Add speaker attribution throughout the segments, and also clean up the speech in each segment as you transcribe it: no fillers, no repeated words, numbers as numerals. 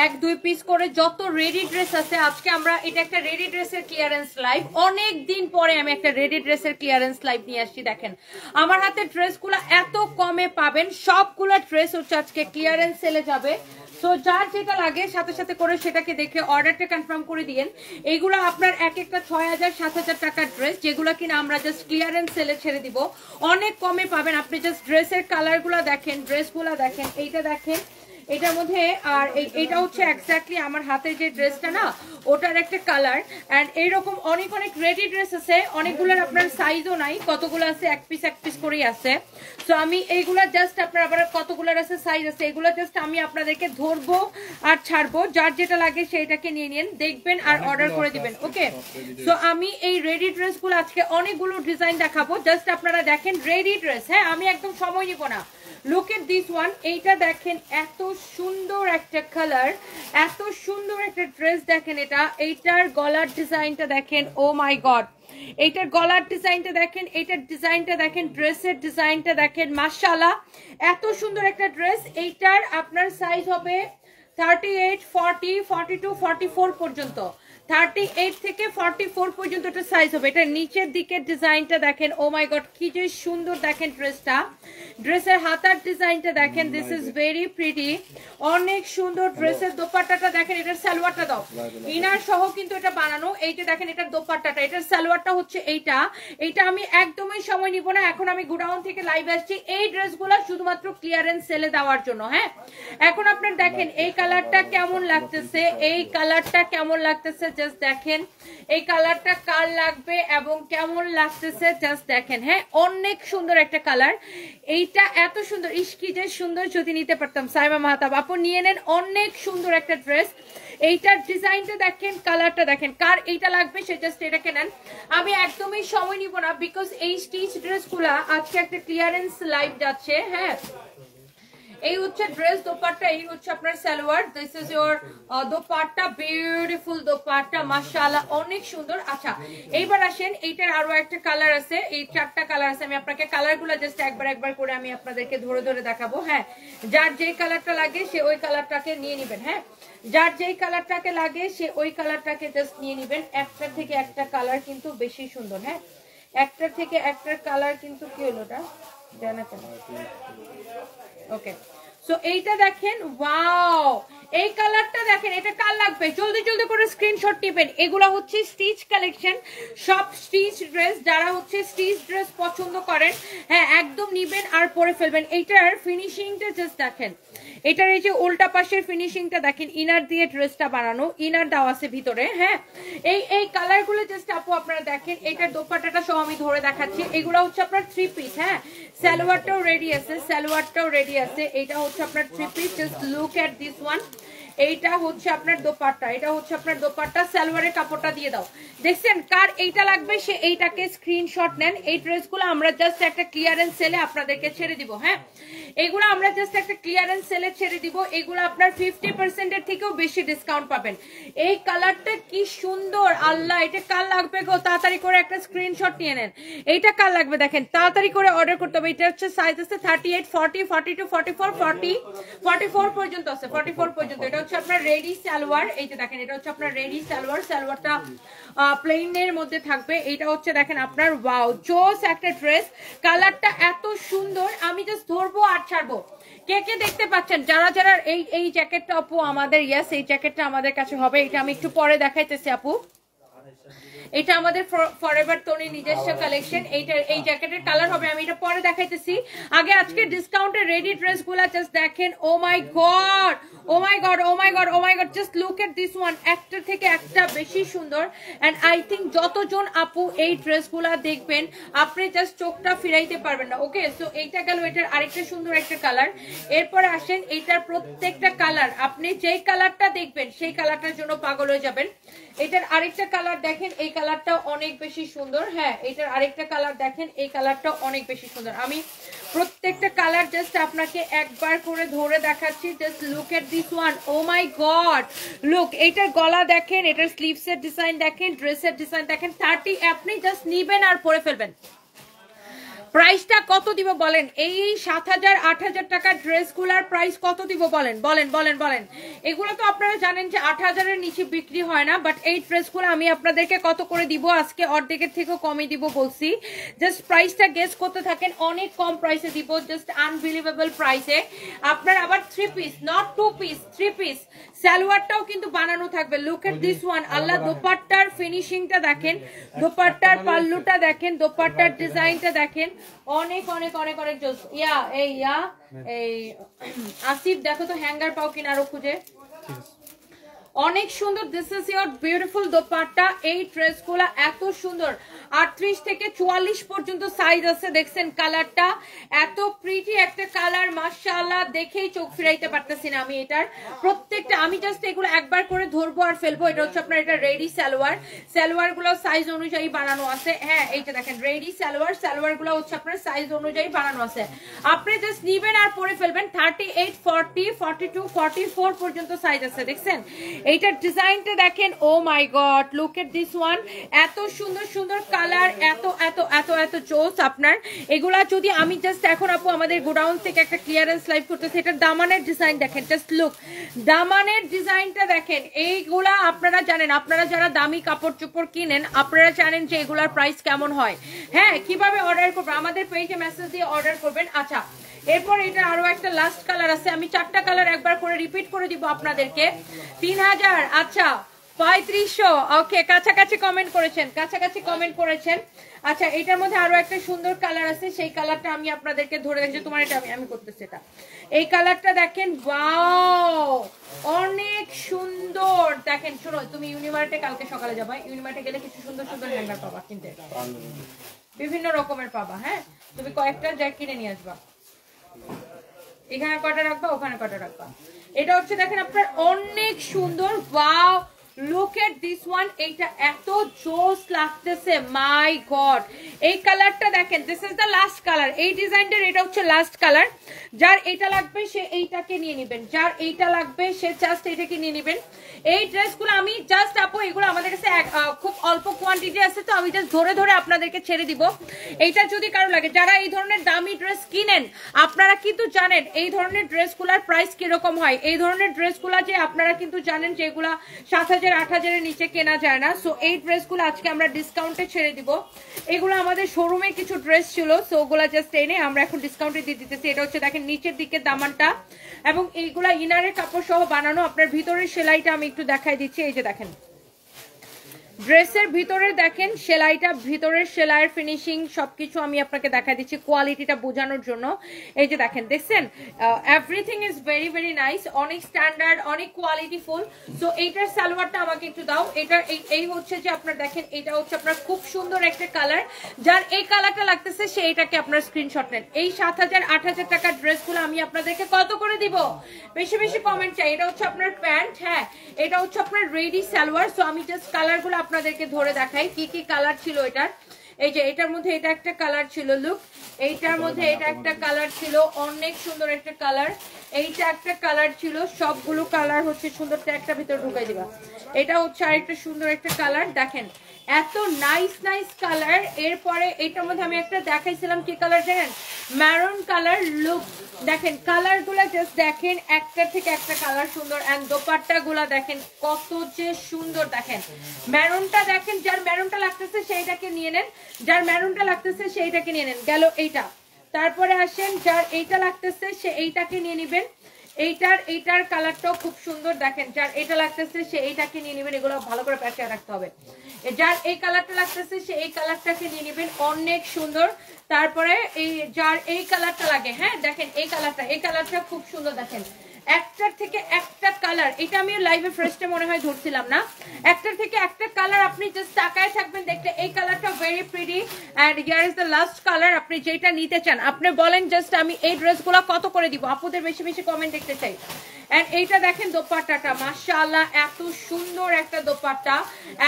Speaker 1: এক দুই পিস করে যত রেডি ড্রেস আছে আজকে আমরা এটা একটা রেডি ড্রেসের ক্লিয়ারেন্স লাইভ। অনেক দিন পরে আমি একটা রেডি ড্রেসের ক্লিয়ারেন্স লাইভ নিয়ে আসছি। দেখেন আমার হাতে ড্রেসগুলো এত কমে পাবেন, সবগুলো ড্রেস হচ্ছে আজকে ক্লিয়ারেন্স সেলে যাবে। সো যার যেটা লাগে সাথে সাথে করে সেটাকে দেখে অর্ডারটা কনফার্ম করে দিয়েন। এইগুলো আপনার এক একটা 6000 7000 টাকার ড্রেস, যেগুলো কিনা আমরা জাস্ট ক্লিয়ারেন্স সেলে ছেড়ে দিব, অনেক কমে পাবেন। আপনি জাস্ট ড্রেসের কালারগুলো দেখেন, ড্রেসগুলো দেখেন, এইটা দেখেন এটার মধ্যে। আর এইটা হচ্ছে এক্স্যাক্টলি আমার হাতের যে ড্রেসটা না ওটার একটা কালার। অ্যান্ড এইরকম অনেক অনেক রেডি ড্রেস আছে, অনেকগুলোর আপনার সাইজও নাই, কতগুলো আছে এক পিস করেই আছে। সো আমি এইগুলা জাস্ট আপনার আবার কতগুলোর আছে সাইজ আছে, এগুলো জাস্ট আমি আপনাদেরকে ধরবো আর ছাড়বো। যার যেটা লাগে সেইটাকে নিয়ে নিন, দেখবেন আর অর্ডার করে দিবেন। ওকে, সো আমি এই রেডি ড্রেসগুলো আজকে অনেকগুলো ডিজাইন দেখাবো, জাস্ট আপনারা দেখেন রেডি ড্রেস। হ্যাঁ, আমি একদম সময় নিব না। লুক এট দিস ওয়ান, এইটা দেখেন এত সুন্দর একটা কালার, এত সুন্দর একটা ড্রেস দেখেন। এইটার গলার ডিজাইনটা দেখেন, ও মাই গড, এইটার গলার ডিজাইনটা দেখেন, এইটার ডিজাইনটা দেখেন, ড্রেসের ডিজাইনটা দেখেন, মাশাআল্লাহ এত সুন্দর একটা ড্রেস। এইটার আপনার সাইজ হবে 38, 40, 42, 44 পর্যন্ত, 38 থেকে 44 পর্যন্ত এটা সাইজ হবে। এটা নিচের দিকের ডিজাইনটা দেখেন, ও মাই গড কি যে সুন্দর দেখেন ড্রেসটা। ড্রেসের হাতার ডিজাইনটা দেখেন, দিস ইজ ভেরি প্রিটি, অনেক সুন্দর। ড্রেসের দোপাট্টাটা দেখেন, এটার সালোয়ারটা দাও, ইনার সহ কিন্তু এটা বানানো। এইটা দেখেন এটার দোপাট্টাটা, এটার সালোয়ারটা হচ্ছে এইটা। এইটা আমি একদমই সময় নিব না, এখন আমি গোডাউন থেকে লাইভ আসছি এই ড্রেসগুলো শুধুমাত্র ক্লিয়ারেন্স সেলে দেওয়ার জন্য। হ্যাঁ, এখন আপনার দেখেন এই কালারটা কেমন লাগতেছে, এই কালারটা কেমন লাগতেছে জাস্ট দেখেন, এই কালারটা কার লাগবে এবং কেমন লাগতেছে জাস্ট দেখেন। হ্যাঁ, অনেক সুন্দর একটা কালার, এইটা এত সুন্দর, ইস্কি যে সুন্দর, যদি নিতে পারতাম। সাইমা মাহতাব আপু নিয়ে নেন, অনেক সুন্দর একটা ড্রেস। এইটার ডিজাইনটা দেখেন, কালারটা দেখেন, কার এইটা লাগবে সে জাস্ট এটাকে নেন। আমি একদমই সময় নিব না, বিকজ এই স্টিচ ড্রেসগুলা আজকে একটা ক্লিয়ারেন্স লাইভ যাচ্ছে। হ্যাঁ, এই হচ্ছে ড্রেস, দোপাট্টা, এই হচ্ছে আপনার salwar, this is your dupatta, beautiful dupatta, মাশাআল্লাহ অনেক সুন্দর। আচ্ছা, এইবার আসেন, এইটার আরো একটা কালার আছে, এই চারটা কালার আছে। আমি আপনাকে কালারগুলো জাস্ট একবার করে আমি আপনাদেরকে ধরে ধরে দেখাবো। হ্যাঁ, যার যেই কালারটা লাগে সে ওই কালারটাকে নিয়ে নেবেন। হ্যাঁ, যার যেই কালারটাকে লাগে সে ওই কালারটাকে জাস্ট নিয়ে নেবেন। একটার থেকে একটা কালার কিন্তু বেশি সুন্দর। হ্যাঁ, একটার থেকে একটার কালার কিন্তু কি হলো ওটা জানা কেন। ওকে, সো এইটা দেখেন, ওয়াও এই কালারটা দেখেন, এটা কার লাগবে জলদি জলদি করে স্ক্রিনশট নেবেন। এগুলা হচ্ছে স্টিচ কালেকশন, সব স্টিচ ড্রেস। যারা হচ্ছে স্টিচ ড্রেস পছন্দ করেন, হ্যাঁ একদম নিবেন আর পরে ফেলবেন। এইটার ফিনিশিংটা জাস্ট দেখেন, এটার এই যে উল্টা পাশের ফিনিশিংটা দেখেন, ইনার দিয়ে ড্রেসটা বানানো, ইনার দেওয়া আছে ভিতরে। হ্যাঁ, এই কালারগুলো জাস্ট আপু আপনারা দেখেন। এটার দোপাট্টাটা সহ আমি ধরে দেখাচ্ছি। এগুলো হচ্ছে আপনার 3 পিস। হ্যাঁ, সালোয়ারটাও রেডি আছে, সালোয়ারটাও রেডি আছে। এটা হচ্ছে আপনার 3 piece, just look at this one. এইটা হচ্ছে আপনার দোপাট্টা, এটা হচ্ছে আপনার দোপাট্টা, সালোয়ারের কাপড়টা দিয়ে দাও। দেখছেন, কার এইটা লাগবে সে এইটাকে স্ক্রিনশট নেন। এই ড্রেসগুলো আমরা জাস্ট একটা ক্লিয়ারেন্স সেলে আপনাদেরকে ছেড়ে দিব। হ্যাঁ, এগুলো আমরা জাস্ট একটা ক্লিয়ারেন্স সেলে ছেড়ে দিব। এগুলো আপনার 50% এর থেকেও বেশি ডিসকাউন্ট পাবেন। এই কালারটা কি সুন্দর, আল্লাহ এটা কার লাগবে গো, তাড়াতাড়ি করে একটা স্ক্রিনশট নিয়ে নেন। এইটা কার লাগবে দেখেন, তাড়াতাড়ি করে অর্ডার করতে হবে। এটা হচ্ছে সাইজ আছে 38, 40, 42, 44, 40, 44 পর্যন্ত আছে, 44 পর্যন্ত। এটা হচ্ছে আপনার রেডি সালোয়ার, এই যে দেখেন এটা হচ্ছে আপনার রেডি সালোয়ার। সালোয়ারটা প্লেনের মধ্যে থাকবে। এটা হচ্ছে দেখেন আপনার, ওয়াও জোস একটা ড্রেস, কালারটা এত সুন্দর। আমি জাস্ট ধরবো আর ছাড়বো। কে কে দেখতে পাচ্ছেন, যারা যারা এই জ্যাকেটটা আপু আমাদের, ইয়েস এই জ্যাকেটটা আমাদের কাছে হবে। এটা আমি একটু পরে দেখাইতেছি আপু। এটা আমাদের ফরএভার তনির নিজস্ব কালেকশন। এই জ্যাকেটের কালার হবে, আমি এটা পরে দেখাইতেছি। আগে আজকে ডিসকাউন্টের রেডি ড্রেসগুলো জাস্ট দেখেন। Oh my god, oh my god, oh my god, oh my god, just look at this one. একটা থেকে একটা বেশি সুন্দর। এন্ড আই থিঙ্ক যতজন আপু এই ড্রেসগুলো দেখবেন আপনি জাস্ট চোখটা ফিরাইতে পারবেন না। ওকে, সো এইটা গেল, এটার আরেকটা সুন্দর একটা কালার। এরপরে আসেন, এইটার প্রত্যেকটা কালার আপনি যেই কালারটা দেখবেন সেই কালারটার জন্য পাগল হয়ে যাবেন। এটার আরেকটা কালার দেখেন, এই কালারটা অনেক বেশি সুন্দর। হ্যাঁ, এটার আরেকটা কালার দেখেন, এই কালারটা অনেক বেশি সুন্দর। আমি প্রত্যেকটা কালার জাস্ট আপনাকে একবার করে ধরে দেখাচ্ছি। Just look at this one, oh my god look. এটার গলা দেখেন, এটার স্লিভসের ডিজাইন দেখেন, ড্রেসের ডিজাইন দেখেন। 30 আপনি জাস্ট নিবেন আর পরে ফেলবেন। প্রাইসটা কত দিব বলেন? এই 7,000 8,000 টাকার ড্রেসগুলোর প্রাইস কত দিব বলেন? বলেন বলেন বলেন। এগুলো তো আপনারা জানেন যে 8,000 এর নিচে বিক্রি হয় না, বাট এই ড্রেসগুলো আমি আপনাদেরকে কত করে দিব আজকে? অর্ধেকের থেকেও কমে দিব বলছি। জাস্ট প্রাইসটা গেস করতে থাকেন, অনেক কম প্রাইসে দিব, জাস্ট আনবিলিভেবল প্রাইসে। আপনার আবার 3 পিস, নট 2 পিস, 3 পিস। সালোয়ারটাও কিন্তু বানানো থাকবে। Look at this one. আল্লাহ, দোপাট্টার ফিনিশিংটা দেখেন, দোপাট্টার পাল্লুটা দেখেন, দোপাট্টার ডিজাইনটা দেখেন, অনেক অনেক অনেক অনেক জোস। এই আসিফ দেখো তো হ্যাঙ্গার পাও কিনা আরো খুঁজে। অনেক সুন্দর। This is your beautiful dupatta. এই ড্রেসগুলো এত সুন্দর, 38 থেকে 44 পর্যন্ত সাইজ আছে। দেখছেন কালারটা এত প্রিটি একটা কালার, মাশাআল্লাহ, দেখেই চোখ ফিরাইতে পারতেছি না আমি এটার প্রত্যেকটা। আমি জাস্ট এগুলো একবার করে ধরবো আর ফেলবো। এটা হচ্ছে আপনার এটা রেডি সালোয়ার, সালোয়ার গুলো সাইজ অনুযায়ী বানানো আছে। হ্যাঁ, এইটা দেখেন রেডি সালোয়ার, সালোয়ার গুলো হচ্ছে আপনার সাইজ অনুযায়ী বানানো আছে। আপনি জাস্ট নিবেন আর পরে ফেলবেন। 38, 40, 42, 44 পর্যন্ত সাইজ আছে। দেখছেন এইটার ডিজাইনটা দেখেন। Oh my god, look at this one. এত সুন্দর সুন্দর কালার, এত এত এত এত জোস আপনার এগুলা। যদি আমি জাস্ট এখন আপু আমাদের গোডাউন থেকে একটা ক্লিয়ারেন্স লাইভ করতেছি, এটার দামানের ডিজাইন দেখেন, জাস্ট লুক, দামানের ডিজাইনটা দেখেন। এইগুলা আপনারা জানেন, আপনারা যারা দামি কাপড় চোপড় কিনেন আপনারা জানেন যে এগুলার প্রাইস কেমন হয়। হ্যাঁ, কিভাবে অর্ডার করবেন? আমাদের পেজে মেসেজ দিয়ে অর্ডার করবেন। আচ্ছা, এরপর এটা আরো একটা লাস্ট কালার আছে, আমি 4টা কালার একবার করে রিপিট করে দিব আপনাদেরকে। 3000, আচ্ছা 3500, ওকে, কাছাকাছি কমেন্ট করেছেন, কাছাকাছি কমেন্ট করেছেন। আচ্ছা, এটার মধ্যে আরো একটা সুন্দর কালার আছে, সেই কালারটা আমি আপনাদেরকে ধরে দেখছি। তোমার এটা আমি করতেছি এটা, এই কালারটা দেখেন। ওয়াও, অনেক সুন্দর দেখেন। শোনো, তুমি ইউনিমার্টে কালকে সকালে যাবা, ইউনিমার্টে গেলে কিছু সুন্দর সুন্দর হ্যাঙ্গার পাবা কিনতে, বিভিন্ন রকমের পাবা। হ্যাঁ, তুমি কয়েকটা যা কিনে নিয়ে আসবা। এখানে কটা রাখবা, ওখানে কটা রাখবা। এটা হচ্ছে দেখেন আপনার অনেক সুন্দর। Wow, look at this one. এইটা এত জোস লাগতেছে, মাই গড। এই কালারটা দেখেন, this is the last colour. এই ডিজাইনটার এটা হচ্ছে লাস্ট কালার। যার এইটা লাগবে সে এইটাকে নিয়ে নেবেন, যার এইটা লাগবে সে জাস্ট এটাকে নিয়ে নেবেন। এই ড্রেসগুলো আমি জাস্ট আপু, এগুলো আমাদের কাছে খুব অল্প কোয়ান্টিটি আছে, তো আমি জাস্ট ধরে ধরে আপনাদেরকে ছেড়ে দিব। এইটা যদি কারো লাগে, যারা এই ধরনের দামি ড্রেস কিনেন আপনারা কিন্তু জানেন এই ধরনের ড্রেসগুলোর প্রাইস কিরকম হয়। এই ধরনের ড্রেসগুলো যে আপনারা কিন্তু জানেন যে এগুলা 7,000 8,000 এর নিচে কেনা যায় না। সো এই ড্রেসগুলো আজকে আমরা ডিসকাউন্টে ছেড়ে দিব। এগুলো আমাদের শোরুমে কিছু ড্রেস ছিল, সো ওগুলা জাস্ট এনে আমরা এখন ডিসকাউন্টে দিয়ে দিতেছি। এটা হচ্ছে দেখেন নিচের দিকে দামানটা, এবং এইগুলা ইনারের কাপড় সহ বানানো। আপনার ভিতরের সেলাইটা আমি একটু দেখাই দিচ্ছি। এই যে দেখেন ড্রেসের ভিতরে দেখেন সেলাইটা, ভিতরের সেলাইয়ের ফিনিশিং সবকিছু আমি আপনাকে দেখা দিচ্ছি কোয়ালিটিটা বোঝানোর জন্য। এই যে দেখেন, দেখছেন everything is very very nice, অনেক স্ট্যান্ডার্ড, অনেক কোয়ালিটিফুল। সো এইটার সালোয়ারটা আমাকে একটু দাও। এটা এই হচ্ছে যে আপনার দেখেন, এটা হচ্ছে আপনার খুব সুন্দর একটা কালার। যার এই কালারটা লাগতেছে সে এটাকে আপনার স্ক্রিনশট নেন। এই 7,000 8,000 টাকার ড্রেসগুলো আমি আপনাদেরকে কত করে দিব? বেশি বেশি কমেন্ট চাই। এটা হচ্ছে আপনার প্যান্ট, হ্যাঁ এটা হচ্ছে আপনার রেডি সালোয়ার। সো আমি জাস্ট কালারগুলো আপনাদেরকে ধরে দেখাই কি কি কালার ছিল এটার। এই যে এটার মধ্যে এটা একটা কালার ছিল, লুক, এইটার মধ্যে এটা একটা কালার ছিল, অনেক সুন্দর একটা কালার। এইটা একটা কালার ছিল, সবগুলো কালার হচ্ছে সুন্দর। একটা ভিতরে ঢুকাই দিবা। এটা হচ্ছে আরেকটা সুন্দর একটা কালার, দেখেন এত নাইস নাইস কালার। এরপরে এটার মধ্যে আমি একটা দেখাইছিলাম, কি কালার জানেন? Maroon colour. লুক, দেখেন কালার গুলা জাস্ট দেখেন, একটা থেকে একটা কালার সুন্দর। এন্ড দোপাট্টা গুলা দেখেন কত যে সুন্দর। দেখেন ম্যারুনটা দেখেন, যার ম্যারুনটা লাগতেছে সেইটাকে নিয়ে নেন, যার ম্যারুনটা লাগতেছে সেইটাকে নিয়ে নেন। গেল এইটা। তারপরে আসেন, যার এইটা লাগতেছে সে এইটাকে নিয়ে নিবেন। এইটার কালারটাও খুব সুন্দর, দেখেন যার এটা লাগতেছে সে এইটাকে নিয়ে নেবেন। এগুলো ভালো করে প্যাকেটে রাখতে হবে। যার এই কালারটা লাগতেছে সে এই কালারটাকে নিয়ে নেবেন, অনেক সুন্দর। তারপরে এই যার এই কালারটা লাগে, হ্যাঁ দেখেন এই কালারটা খুব সুন্দর। দেখেন একটার থেকে একটা কালার, এটা আমি লাইভে ফার্স্টে মনে হয় ধরছিলাম না। একটার থেকে একটা কালার, আপনি জাস্ট তাকায় থাকবেন দেখলে এই কালারটা very pretty. And here is the last colour. আপনি যেটা নিতে চান আপনি বলেন, জাস্ট আমি এই ড্রেসগুলো কত করে দিব। আপুদের বেশি বেশি কমেন্ট দেখতে চাই। এন্ড এইটা দেখেন দোপাট্টাটা, মাশাআল্লাহ এত সুন্দর একটা দোপাট্টা,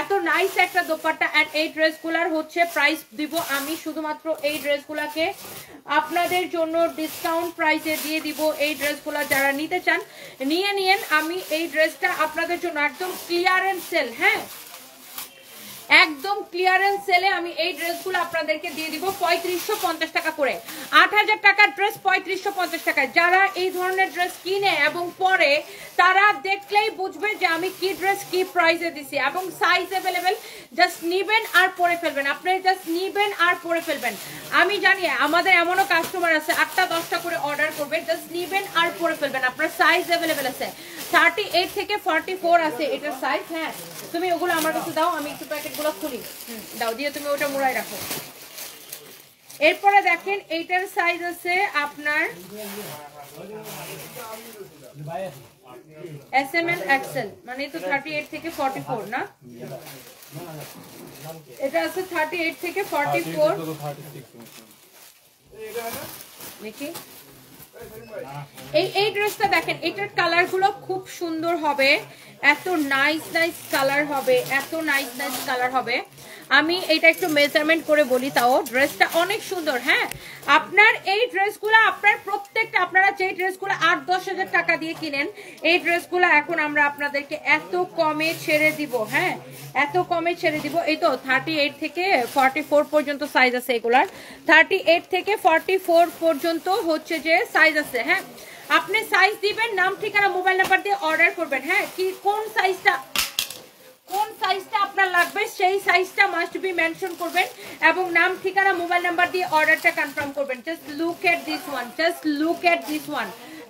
Speaker 1: এত নাইস একটা দোপাট্টা। এন্ড এই ড্রেসগুলোর হচ্ছে প্রাইস দিব আমি শুধুমাত্র এই ড্রেসগুলোকে আপনাদের জন্য ডিসকাউন্ট প্রাইসে দিয়ে দিব। এই ড্রেসগুলো যারা নিতে চান নিয়ে নিয়েন। আমি এই ড্রেসটা আপনাদের জন্য একদম ক্লিয়ারেন্স সেল, হ্যাঁ একদম ক্লিয়ারেন্স সেলে আমি এই ড্রেসগুলো আপনাদেরকে দিয়ে দিব 3550 টাকা করে। 8000 টাকার ড্রেস 3550 টাকায়। যারা এই ধরনের ড্রেস কিনে এবং পরে তারা দেখলেই বুঝবে যে আমি কি ড্রেস কি প্রাইসে দিছি, এবং সাইজ অ্যাভেলেবেল। জাস্ট নিবেন আর পরে ফেলবেন, আপনি জাস্ট নিবেন আর পরে ফেলবেন। আমি জানি আমাদের এমনও কাস্টমার আছে 8টা 10টা করে অর্ডার করবে, জাস্ট নিবেন আর পরে ফেলবেন। আপনার সাইজ অ্যাভেলেবেল আছে, 38 থেকে 44 আছে এটার সাইজ। হ্যাঁ, তুমি ওগুলো আমার কাছে দাও, আমি একটু প্যাকেটগুলো খুলি। দাও, দিয়ে তুমি ওটা মুড়াই রাখো। এরপরে দেখেন এইটার সাইজ আছে আপনার SML XL, মানে তো 38 থেকে 44 না, এটা আছে 38 থেকে 44 দেখি। এই ড্রেসটা দেখেন, এটার কালার গুলো খুব সুন্দর হবে, এত নাইস নাইস কালার হবে, এত নাইস নাইস কালার হবে। আমি এটা একটু মেজারমেন্ট করে বলি, তাও ড্রেসটা অনেক সুন্দর। হ্যাঁ, আপনার এই ড্রেসগুলো আপনার প্রত্যেকটা, আপনারা যে ড্রেসগুলো 8-10 হাজার টাকা দিয়ে কিনেন, এই ড্রেসগুলো এখন আমরা আপনাদেরকে এত কমে ছেড়ে দিব। হ্যাঁ, এত কমে ছেড়ে দিব। এই তো 38 থেকে 44 পর্যন্ত সাইজ আছে এগুলার, 38 থেকে 44 পর্যন্ত হচ্ছে যে সাইজ আছে। হ্যাঁ, আপনি সাইজ দিবেন, নাম ঠিকানা মোবাইল নাম্বার দিয়ে অর্ডার করবেন। হ্যাঁ, কি কোন সাইজটা আপনার লাগবে সেই সাইজটা মাস্ট বি মেনশন করবেন, এবং নাম ঠিকানা মোবাইল নাম্বার দিয়ে অর্ডারটা কনফার্ম করবেন। Just look at this one, just look at this one.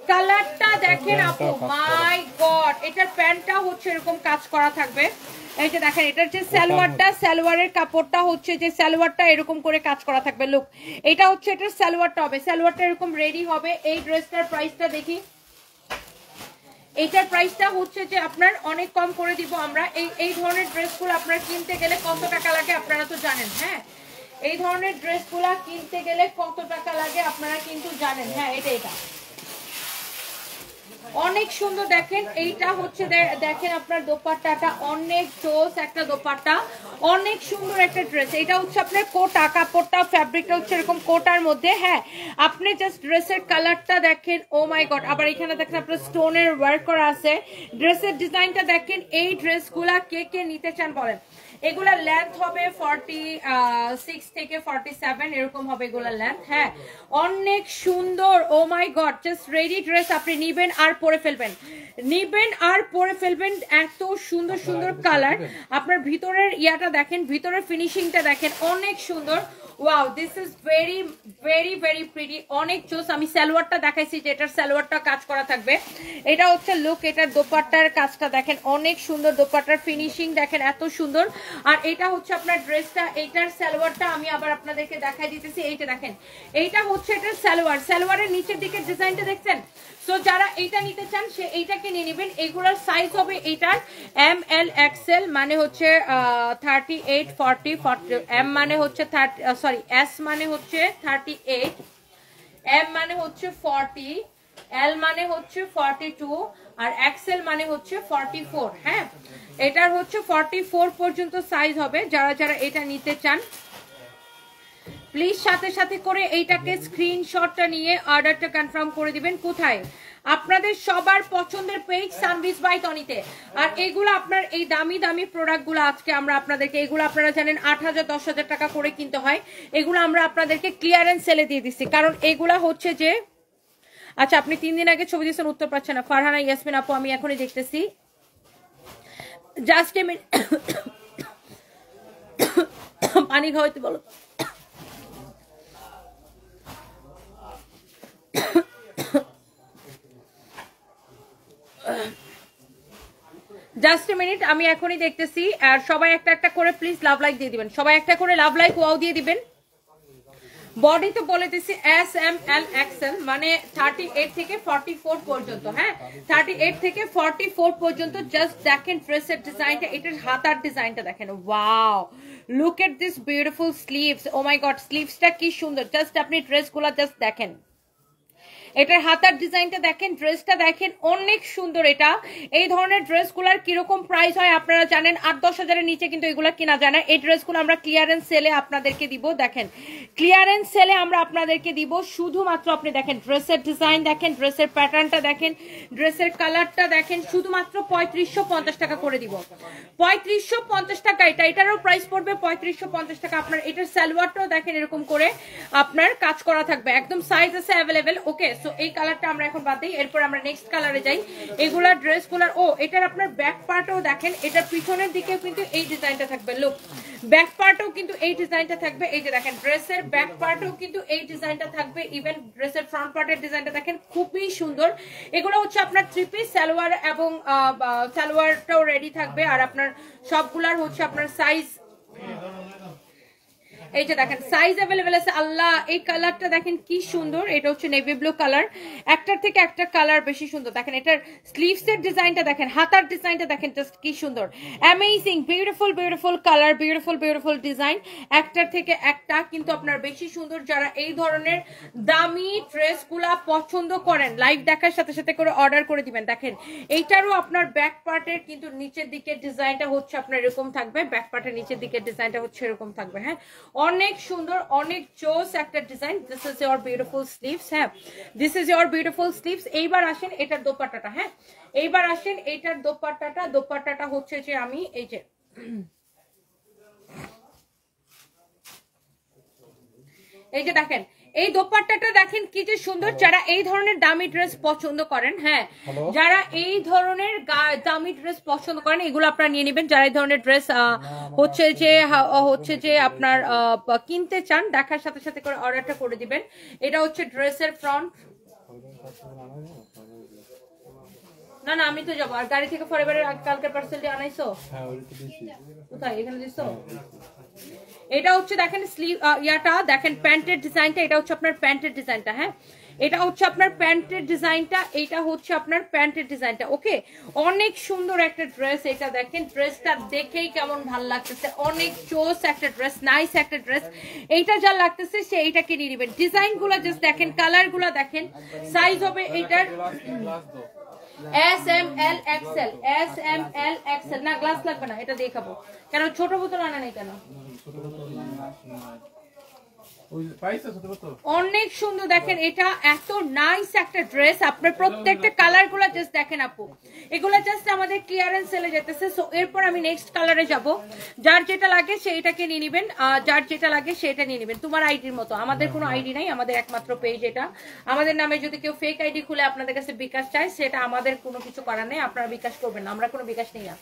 Speaker 1: কালারটা দেখেন আপু, মাই গড। এটার প্যান্টটা হচ্ছে এরকম কাজ করা থাকবে। এই যে দেখেন, এটার যে সালোয়ারটা, সালোয়ারের কাপড়টা হচ্ছে যে সালোয়ারটা এরকম করে কাজ করা থাকবে। লুক, এটা হচ্ছে এটার সালোয়ারটা হবে, সালোয়ারটা এরকম রেডি হবে। এই ড্রেসটার প্রাইসটা দেখি, এইটার প্রাইসটা হচ্ছে যে আপনার অনেক কম করে দিব আমরা। এই ধরনের ড্রেসগুলো আপনারা কিনতে গেলে কত টাকা লাগে আপনারা তো জানেন। হ্যাঁ, এই ধরনের ড্রেসগুলো কিনতে গেলে কত টাকা লাগে আপনারা কিন্তু জানেন। হ্যাঁ, এটা অনেক সুন্দর। দেখেন, এইটা হচ্ছে দেখেন আপনার দোপাট্টাটা অনেক জোস একটা দোপাট্টা, অনেক সুন্দর একটা ড্রেস। এটা হচ্ছে আপনার কোটা, কাপড়টা ফ্যাব্রিকটা হচ্ছে এরকম কোটার মধ্যে। হ্যাঁ, আপনি জাস্ট ড্রেসের কালারটা দেখেন, ও মাই গড। আবার এখানে দেখেন আপনার স্টোনের ওয়ার্ক করা আছে। ড্রেসের ডিজাইনটা দেখেন। এই ড্রেসগুলা কে কে নিতে চান বলেন। এগুলা লেন্থ হবে 46 থেকে 47 এরকম হবে এগুলা লেন্থ। হ্যাঁ, অনেক সুন্দর, ও my god. Just ready dress, আপনি নিবেন আর পরে ফেলবেন, নিবেন আর পরে ফেলবেন। এত সুন্দর সুন্দর কালার। আপনার ভিতরের ইয়াটা দেখেন, ভিতরের ফিনিশিংটা দেখেন, অনেক সুন্দর। Wow, this is very very very pretty, অনেক জোস। আমি সালোয়ারটা দেখাইছি যে এটার সালোয়ারটা কাজ করা থাকবে। এটা হচ্ছে লুক, এটার দোপাট্টার কাজটা দেখেন, অনেক সুন্দর। দোপাট্টার ফিনিশিং দেখেন, এত সুন্দর। আর এটা হচ্ছে আপনার ড্রেসটা, এইটার সালোয়ারটা আমি আবার আপনাদেরকে দেখাই দিতেছি। এইটা দেখেন, এইটা হচ্ছে এটার সালোয়ার। সালোয়ারের নিচের দিকের ডিজাইনটা দেখছেন। সো যারা এইটা নিতে চান সে এইটাকে নিয়ে নেবেন। এগুলোর সাইজ হবে এটার ML XL, মানে হচ্ছে 38 40 M মানে হচ্ছে 30, সরি S মানে হচ্ছে 38, M মানে হচ্ছে 40, L মানে হচ্ছে 42, আর XL মানে হচ্ছে 44। হ্যাঁ, এটার হচ্ছে 44 পর্যন্ত সাইজ হবে। যারা যারা এটা নিতে চান প্লিজ সাথে সাথে করে এইটাকে স্ক্রিনশটটা নিয়ে অর্ডারটা কনফার্ম করে দিবেন। কোথায়? আপনাদের সবার পছন্দের পেজ সানভিজ বাই তনিতে। আর এগুলো আপনার এই দামি দামি প্রোডাক্টগুলো আজকে আমরা আপনাদেরকে, এগুলো আপনারা জানেন 8,000 10,000 টাকা করে কিনতে হয়, এগুলো আমরা আপনাদেরকে ক্লিয়ারেন্স সেলে দিয়ে দিচ্ছি। কারণ এগুলা হচ্ছে যে, আচ্ছা আপনি 3 দিন আগে ছবি দিয়েছেন, উত্তর পাচ্ছেন না। ফারহানা ইয়াসমিন আপু, আমি এখনই দেখতেছি। জাস্ট এ মিনিট, পানি খাওয়াইতে বলো। জাস্ট এ মিনিট, আমি এখনই দেখতেছি। আর সবাই একটা একটা করে প্লিজ লাভ লাইক দিয়ে দিবেন, সবাই একটা করে লাভ লাইক ওয়াও দিয়ে দিবেন। বডি তো বলে দিছি SML XL, মানে 38 থেকে 44 পর্যন্ত। হ্যাঁ, 38 থেকে 44 পর্যন্ত। জাস্ট দেখেন ড্রেসের ডিজাইনটা, এটার হাতার ডিজাইনটা দেখেন। Wow, look at this beautiful sleeves. Oh my god, স্লিভসটা কি সুন্দর। জাস্ট আপনি ড্রেসগুলো জাস্ট দেখেন, এটার হাতার ডিজাইনটা দেখেন, ড্রেসটা দেখেন, অনেক সুন্দর। এটা এই ধরনের ড্রেসগুলোর কিরকম প্রাইস হয় আপনারা জানেন, 8-10 হাজারের নিচে কিন্তু এগুলো কিনা যায় না। এই ড্রেসগুলো আমরা ক্লিয়ারেন্স সেলে আপনাদেরকে দিব। দেখেন ক্লিয়ারেন্স সেলে আমরা আপনাদেরকে দিব শুধুমাত্র, আপনি দেখেন ড্রেসের ডিজাইন দেখেন, ড্রেসের প্যাটার্নটা দেখেন, ড্রেসের কালারটা দেখেন, শুধুমাত্র 3550 টাকা করে দিব। 3550 টাকা এটা, এটারও প্রাইস পড়বে 3550 টাকা। আপনার এটার সালোয়ারটাও দেখেন এরকম করে আপনার কাজ করা থাকবে, একদম সাইজ আছে অ্যাভেলেবেল। ওকে, সো এই কালারটা আমরা এখন বাদ দিই, এরপর আমরা নেক্সট কালারে যাই। এগুলা ড্রেসগুলার এটার আপনার ব্যাক পার্টও দেখেন, এটার পিছনের দিকেও কিন্তু এই ডিজাইনটা থাকবে। লুক, ব্যাক পার্টও কিন্তু এই ডিজাইনটা থাকবে। এই যে দেখেন ড্রেসের ব্যাক পার্টও কিন্তু এই ডিজাইনটা থাকবে, ইভেন ড্রেসের ফ্রন্ট পার্টের ডিজাইনটা দেখেন, খুবই সুন্দর। এগুলো হচ্ছে আপনার 3 পিস সালোয়ার, এবং সালোয়ারটাও রেডি থাকবে। আর আপনার সবগুলার হচ্ছে আপনার সাইজ, এই যে দেখেন সাইজ অ্যাভেলেবেল আছে। আল্লাহ, এই কালারটা দেখেন কি সুন্দর, এটা হচ্ছে নেভি ব্লু কালার, একটার থেকে একটা কালার বেশি সুন্দর। দেখেন এটার স্লিভসের ডিজাইনটা দেখেন, হাতার ডিজাইনটা দেখেন, জাস্ট কি সুন্দর, amazing, beautiful beautiful colour, beautiful beautiful design, একটার থেকে একটা কিন্তু আপনার বেশি সুন্দর। যারা এই ধরনের দামি ড্রেসগুলা পছন্দ করেন, লাইভ দেখার সাথে সাথে করে অর্ডার করে দিবেন। দেখেন এইটারও আপনার ব্যাক পার্টের কিন্তু নিচের দিকের ডিজাইনটা হচ্ছে আপনার এরকম থাকবে, ব্যাক পার্টের নিচের দিকের ডিজাইনটা হচ্ছে এরকম থাকবে। হ্যাঁ, অনেক সুন্দর, অনেক জোস একটা design. This is your beautiful sleeves. হ্যাঁ, this is your beautiful sleeves. এইবার আসেন এটার দোপাট্টাটা। হ্যাঁ, এইবার আসেন এইটার দোপাট্টাটা। দোপাট্টাটা হচ্ছে যে আমি এই যে এই যে দেখেন এই দোপাট্টাটা দেখেন কি যে সুন্দর। যারা এই ধরনের দামি ড্রেস পছন্দ করেন, হ্যাঁ, যারা এই ধরনের দামি ড্রেস পছন্দ করেন, এগুলো আপনারা নিয়ে নেবেন। যারা এই ধরনের ড্রেস হচ্ছে যে আপনার কিনতে চান, দেখার সাথে সাথে করে অর্ডারটা করে দিবেন। এটা হচ্ছে ড্রেসের ফ্রন্ট। না না, আমি তো যাবো। আর গাড়ি থেকে ফরএভারের কালকের পার্সেলটি আনাইছো? কোথায়? এখানে দিছো? এটা হচ্ছে দেখেন স্লিভ ইয়াটা দেখেন, প্যান্টের ডিজাইনটা, এটা হচ্ছে আপনার প্যান্টের ডিজাইনটা। হ্যাঁ, এটা হচ্ছে আপনার প্যান্টের ডিজাইনটা, এটা হচ্ছে আপনার প্যান্টের ডিজাইনটা। ওকে, অনেক সুন্দর একটা ড্রেস। এটা দেখেন, ড্রেসটা দেখেই কেমন ভালো লাগতেছে, অনেক চোস একটা ড্রেস, নাইস একটা ড্রেস। এইটা যা লাগতেছে সে এইটাকে নিয়ে নেবেন। ডিজাইনগুলো জাস্ট দেখেন, কালারগুলো দেখেন, সাইজ হবে এইটার SML XL, SML XL। না, গ্লাস লাগবে না, এটা দেখাবো। কেন ছোট বোতল আনা নাই কেন? অনেক সুন্দর দেখেন, এটা এত নাইস একটা ড্রেস। আপনার প্রত্যেকটা কালার গুলা জাস্ট দেখেন আপু, এগুলা জাস্ট আমাদের ক্লিয়ারেন্স সেলে যেতেছে। সো এরপর আমি নেক্সট কালারে যাব। যার যেটা লাগে সেইটাকে নিয়ে নিবেন, যার যেটা লাগে সেটা নিয়ে নিবেন তোমার আইডির মতো। আমাদের কোনো আইডি নাই, আমাদের একমাত্র পেজ এটা। আমাদের নামে যদি কেউ ফেক আইডি খুলে আপনাদের কাছে বিকাশ চায়, সেটা আমাদের কোনো কিছু করার নেই, আপনারা বিকাশ করবেন না, আমরা কোনো বিকাশ নেই না।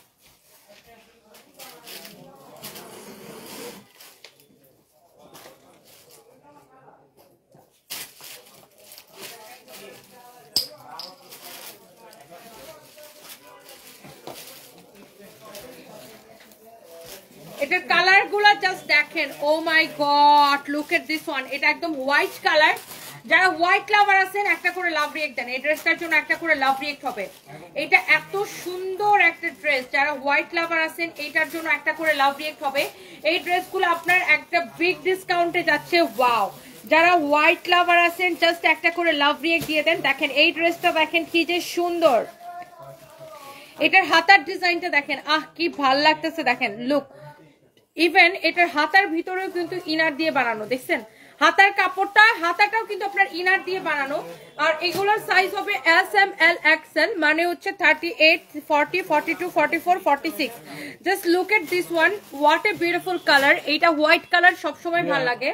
Speaker 1: এটার কালার গুলা জাস্ট দেখেন, oh my god, look at this one. এটা একদম হোয়াইট কালার। যারা হোয়াইট লাভার আছেন একটা করে লাভ রিয়েক্ট দেন, এই ড্রেসটার জন্য একটা করে লাভ রিয়েক্ট হবে। এটা এত সুন্দর একটা ড্রেস, যারা হোয়াইট লাভার আছেন এইটার জন্য একটা করে লাভ রিয়েক্ট হবে। এই ড্রেসগুলো আপনার একটা বিগ ডিসকাউন্টে যাচ্ছে। ওয়াও, যারা হোয়াইট লাভার আছেন জাস্ট একটা করে লাভ রিয়েক্ট দিয়ে দেন। দেখেন এই ড্রেসটা দেখেন কি যে সুন্দর, এটার হাতার ডিজাইনটা দেখেন, আহ কি ভাল লাগতেছে। দেখেন লুক, ইভেন এটার হাতার ভিতরেও কিন্তু ইনার দিয়ে বানানো, দেখছেন হাতার কাপড়টা, হাতাটাও কিন্তু আপনার ইনার দিয়ে বানানো। আর এগুলোর সাইজ হবে SML XL, মানে হচ্ছে 38, 40, 42, 44, 46। Just look at this one, what a beautiful colour. এইটা হোয়াইট কালার সবসময় ভাল লাগে,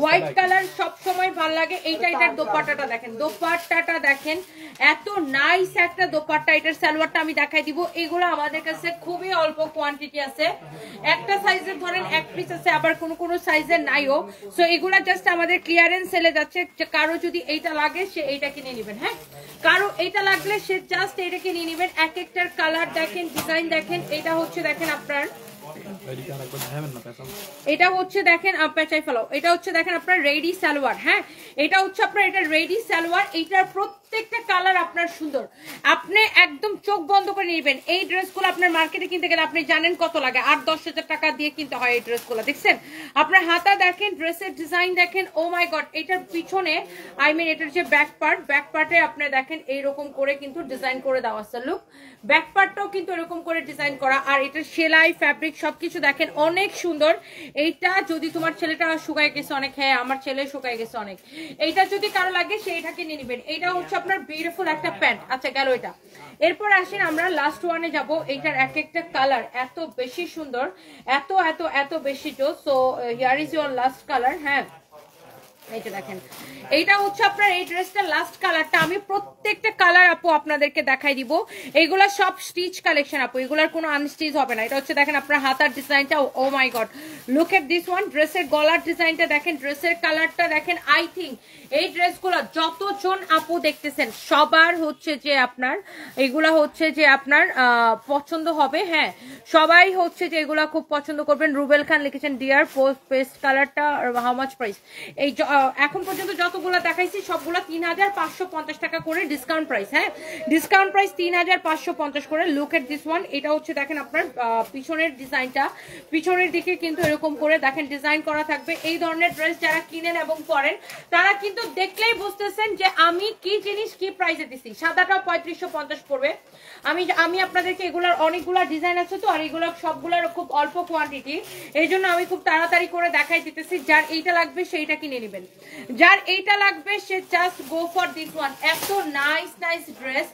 Speaker 1: হোয়াইট কালার সবসময় ভাল লাগে। এইটা এটার দোপাট্টাটা দেখেন, দোপাট্টাটা দেখেন, এত নাইস একটা দোপাট্টা। এটার সালোয়ারটা আমি দেখাই দিব। এগুলো আমাদের কাছে খুবই অল্প কোয়ান্টিটি আছে, একটা সাইজের ধরেন এক পিস আছে, আবার কোনো কোনো সাইজের নাইও। সো এগুলো জাস্ট আমাদের ক্লিয়ারেন্স সেলে যাচ্ছে। কারো যদি এইটা লাগে সে এইটাকে নিয়ে নেবেন। হ্যাঁ, কারো এইটা লাগলে সে জাস্ট এইটাকে নিয়ে নেবেন। এক একটার কালার দেখেন, ডিজাইন দেখেন। এটা হচ্ছে দেখেন আপনার, এটা হচ্ছে দেখেন পেঁচাই ফেলাও, এটা হচ্ছে দেখেন আপনার রেডি সালোয়ার। হ্যাঁ, এটা হচ্ছে আপনার, এটা রেডি সালোয়ার। এইটার প্রত্যেকটা কালার আপনার সুন্দর, আপনি একদম চোখ বন্ধ করে নেবেন। এই ড্রেসগুলো আপনার মার্কেটে কিনতে গেলে আপনি জানেন কত লাগে, 8-10 হাজার টাকা দিয়ে কিনতে হয় এই ড্রেসগুলো। দেখছেন আপনার হাতা দেখেন, ড্রেসের ডিজাইন দেখেন, ও মাই গড। এটার পিছনে এটার যে ব্যাক পার্টে আপনি দেখেন এইরকম করে কিন্তু ডিজাইন করে দেওয়া আছে। লুক, ব্যাক পার্টটাও কিন্তু এরকম করে ডিজাইন করা, আর এটা সেলাই ফ্যাব্রিক সবকিছু দেখেন অনেক সুন্দর। এইটা যদি তোমার ছেলেটা শুকায় গেছে অনেক, হ্যাঁ আমার ছেলে শুকায় গেছে অনেক, এইটা যদি কারো লাগে সেইটাকে নিয়ে নেবেন। এইটা হচ্ছে আপনার বিউটিফুল একটা প্যান্ট। আচ্ছা গেল এটা। এরপর আসেন আমরা লাস্ট ওয়ানে যাব। এইটার এক একটা কালার এত বেশি সুন্দর, এত এত এত বেশি জোস। So here is your last colour. হ্যাঁ এইটা দেখেন, এইটা হচ্ছে আপনার এই ড্রেসটা লাস্ট কালারটা। আমি প্রত্যেকটা কালার আপু আপনাদেরকে দেখাই দিব। এইগুলা সব স্টিচ কালেকশন আপু, এগুলার কোনো আনস্টিচ হবে না। এটা হচ্ছে দেখেন আপনার হাতার ডিজাইনটা, oh my god look at this one. ড্রেসের গলার ডিজাইনটা দেখেন, ড্রেসের কালারটা দেখেন। আই থিঙ্ক এই ড্রেসগুলো যতজন আপু দেখতেছেন সবার হচ্ছে যে আপনার এগুলা হচ্ছে যে আপনার পছন্দ হবে। হ্যাঁ সবাই হচ্ছে যে এগুলা খুব পছন্দ করবেন। রুবেল খান লিখেছেন ডিয়ার পেস্ট কালারটা হাউ মাচ প্রাইস। এই এখন পর্যন্ত যতগুলো দেখাইছি সবগুলো 3550 টাকা করে ডিসকাউন্ট প্রাইস। হ্যাঁ ডিসকাউন্ট প্রাইস 3550 করে। Look at this one. এটা হচ্ছে দেখেন আপনার পিছনের ডিজাইনটা, পিছনের দিকে কিন্তু এরকম করে দেখেন ডিজাইন করা থাকবে। এই ধরনের ড্রেস যারা কিনেন এবং পরেন তারা কিন্তু দেখলেই বুঝতেছেন যে আমি কি জিনিস কি প্রাইসে দিছি। সাদাটাও 3550 পড়বে। আমি আপনাদেরকে এগুলার অনেকগুলা ডিজাইন আছে তো, আর এগুলো সবগুলোর খুব অল্প কোয়ান্টিটি, এই জন্য আমি খুব তাড়াতাড়ি করে দেখাই দিতেছি। যার এইটা লাগবে সেইটা কিনে নেবেন, যার এইটা লাগবে সে just go for this one. এত নাইস নাইস ড্রেস,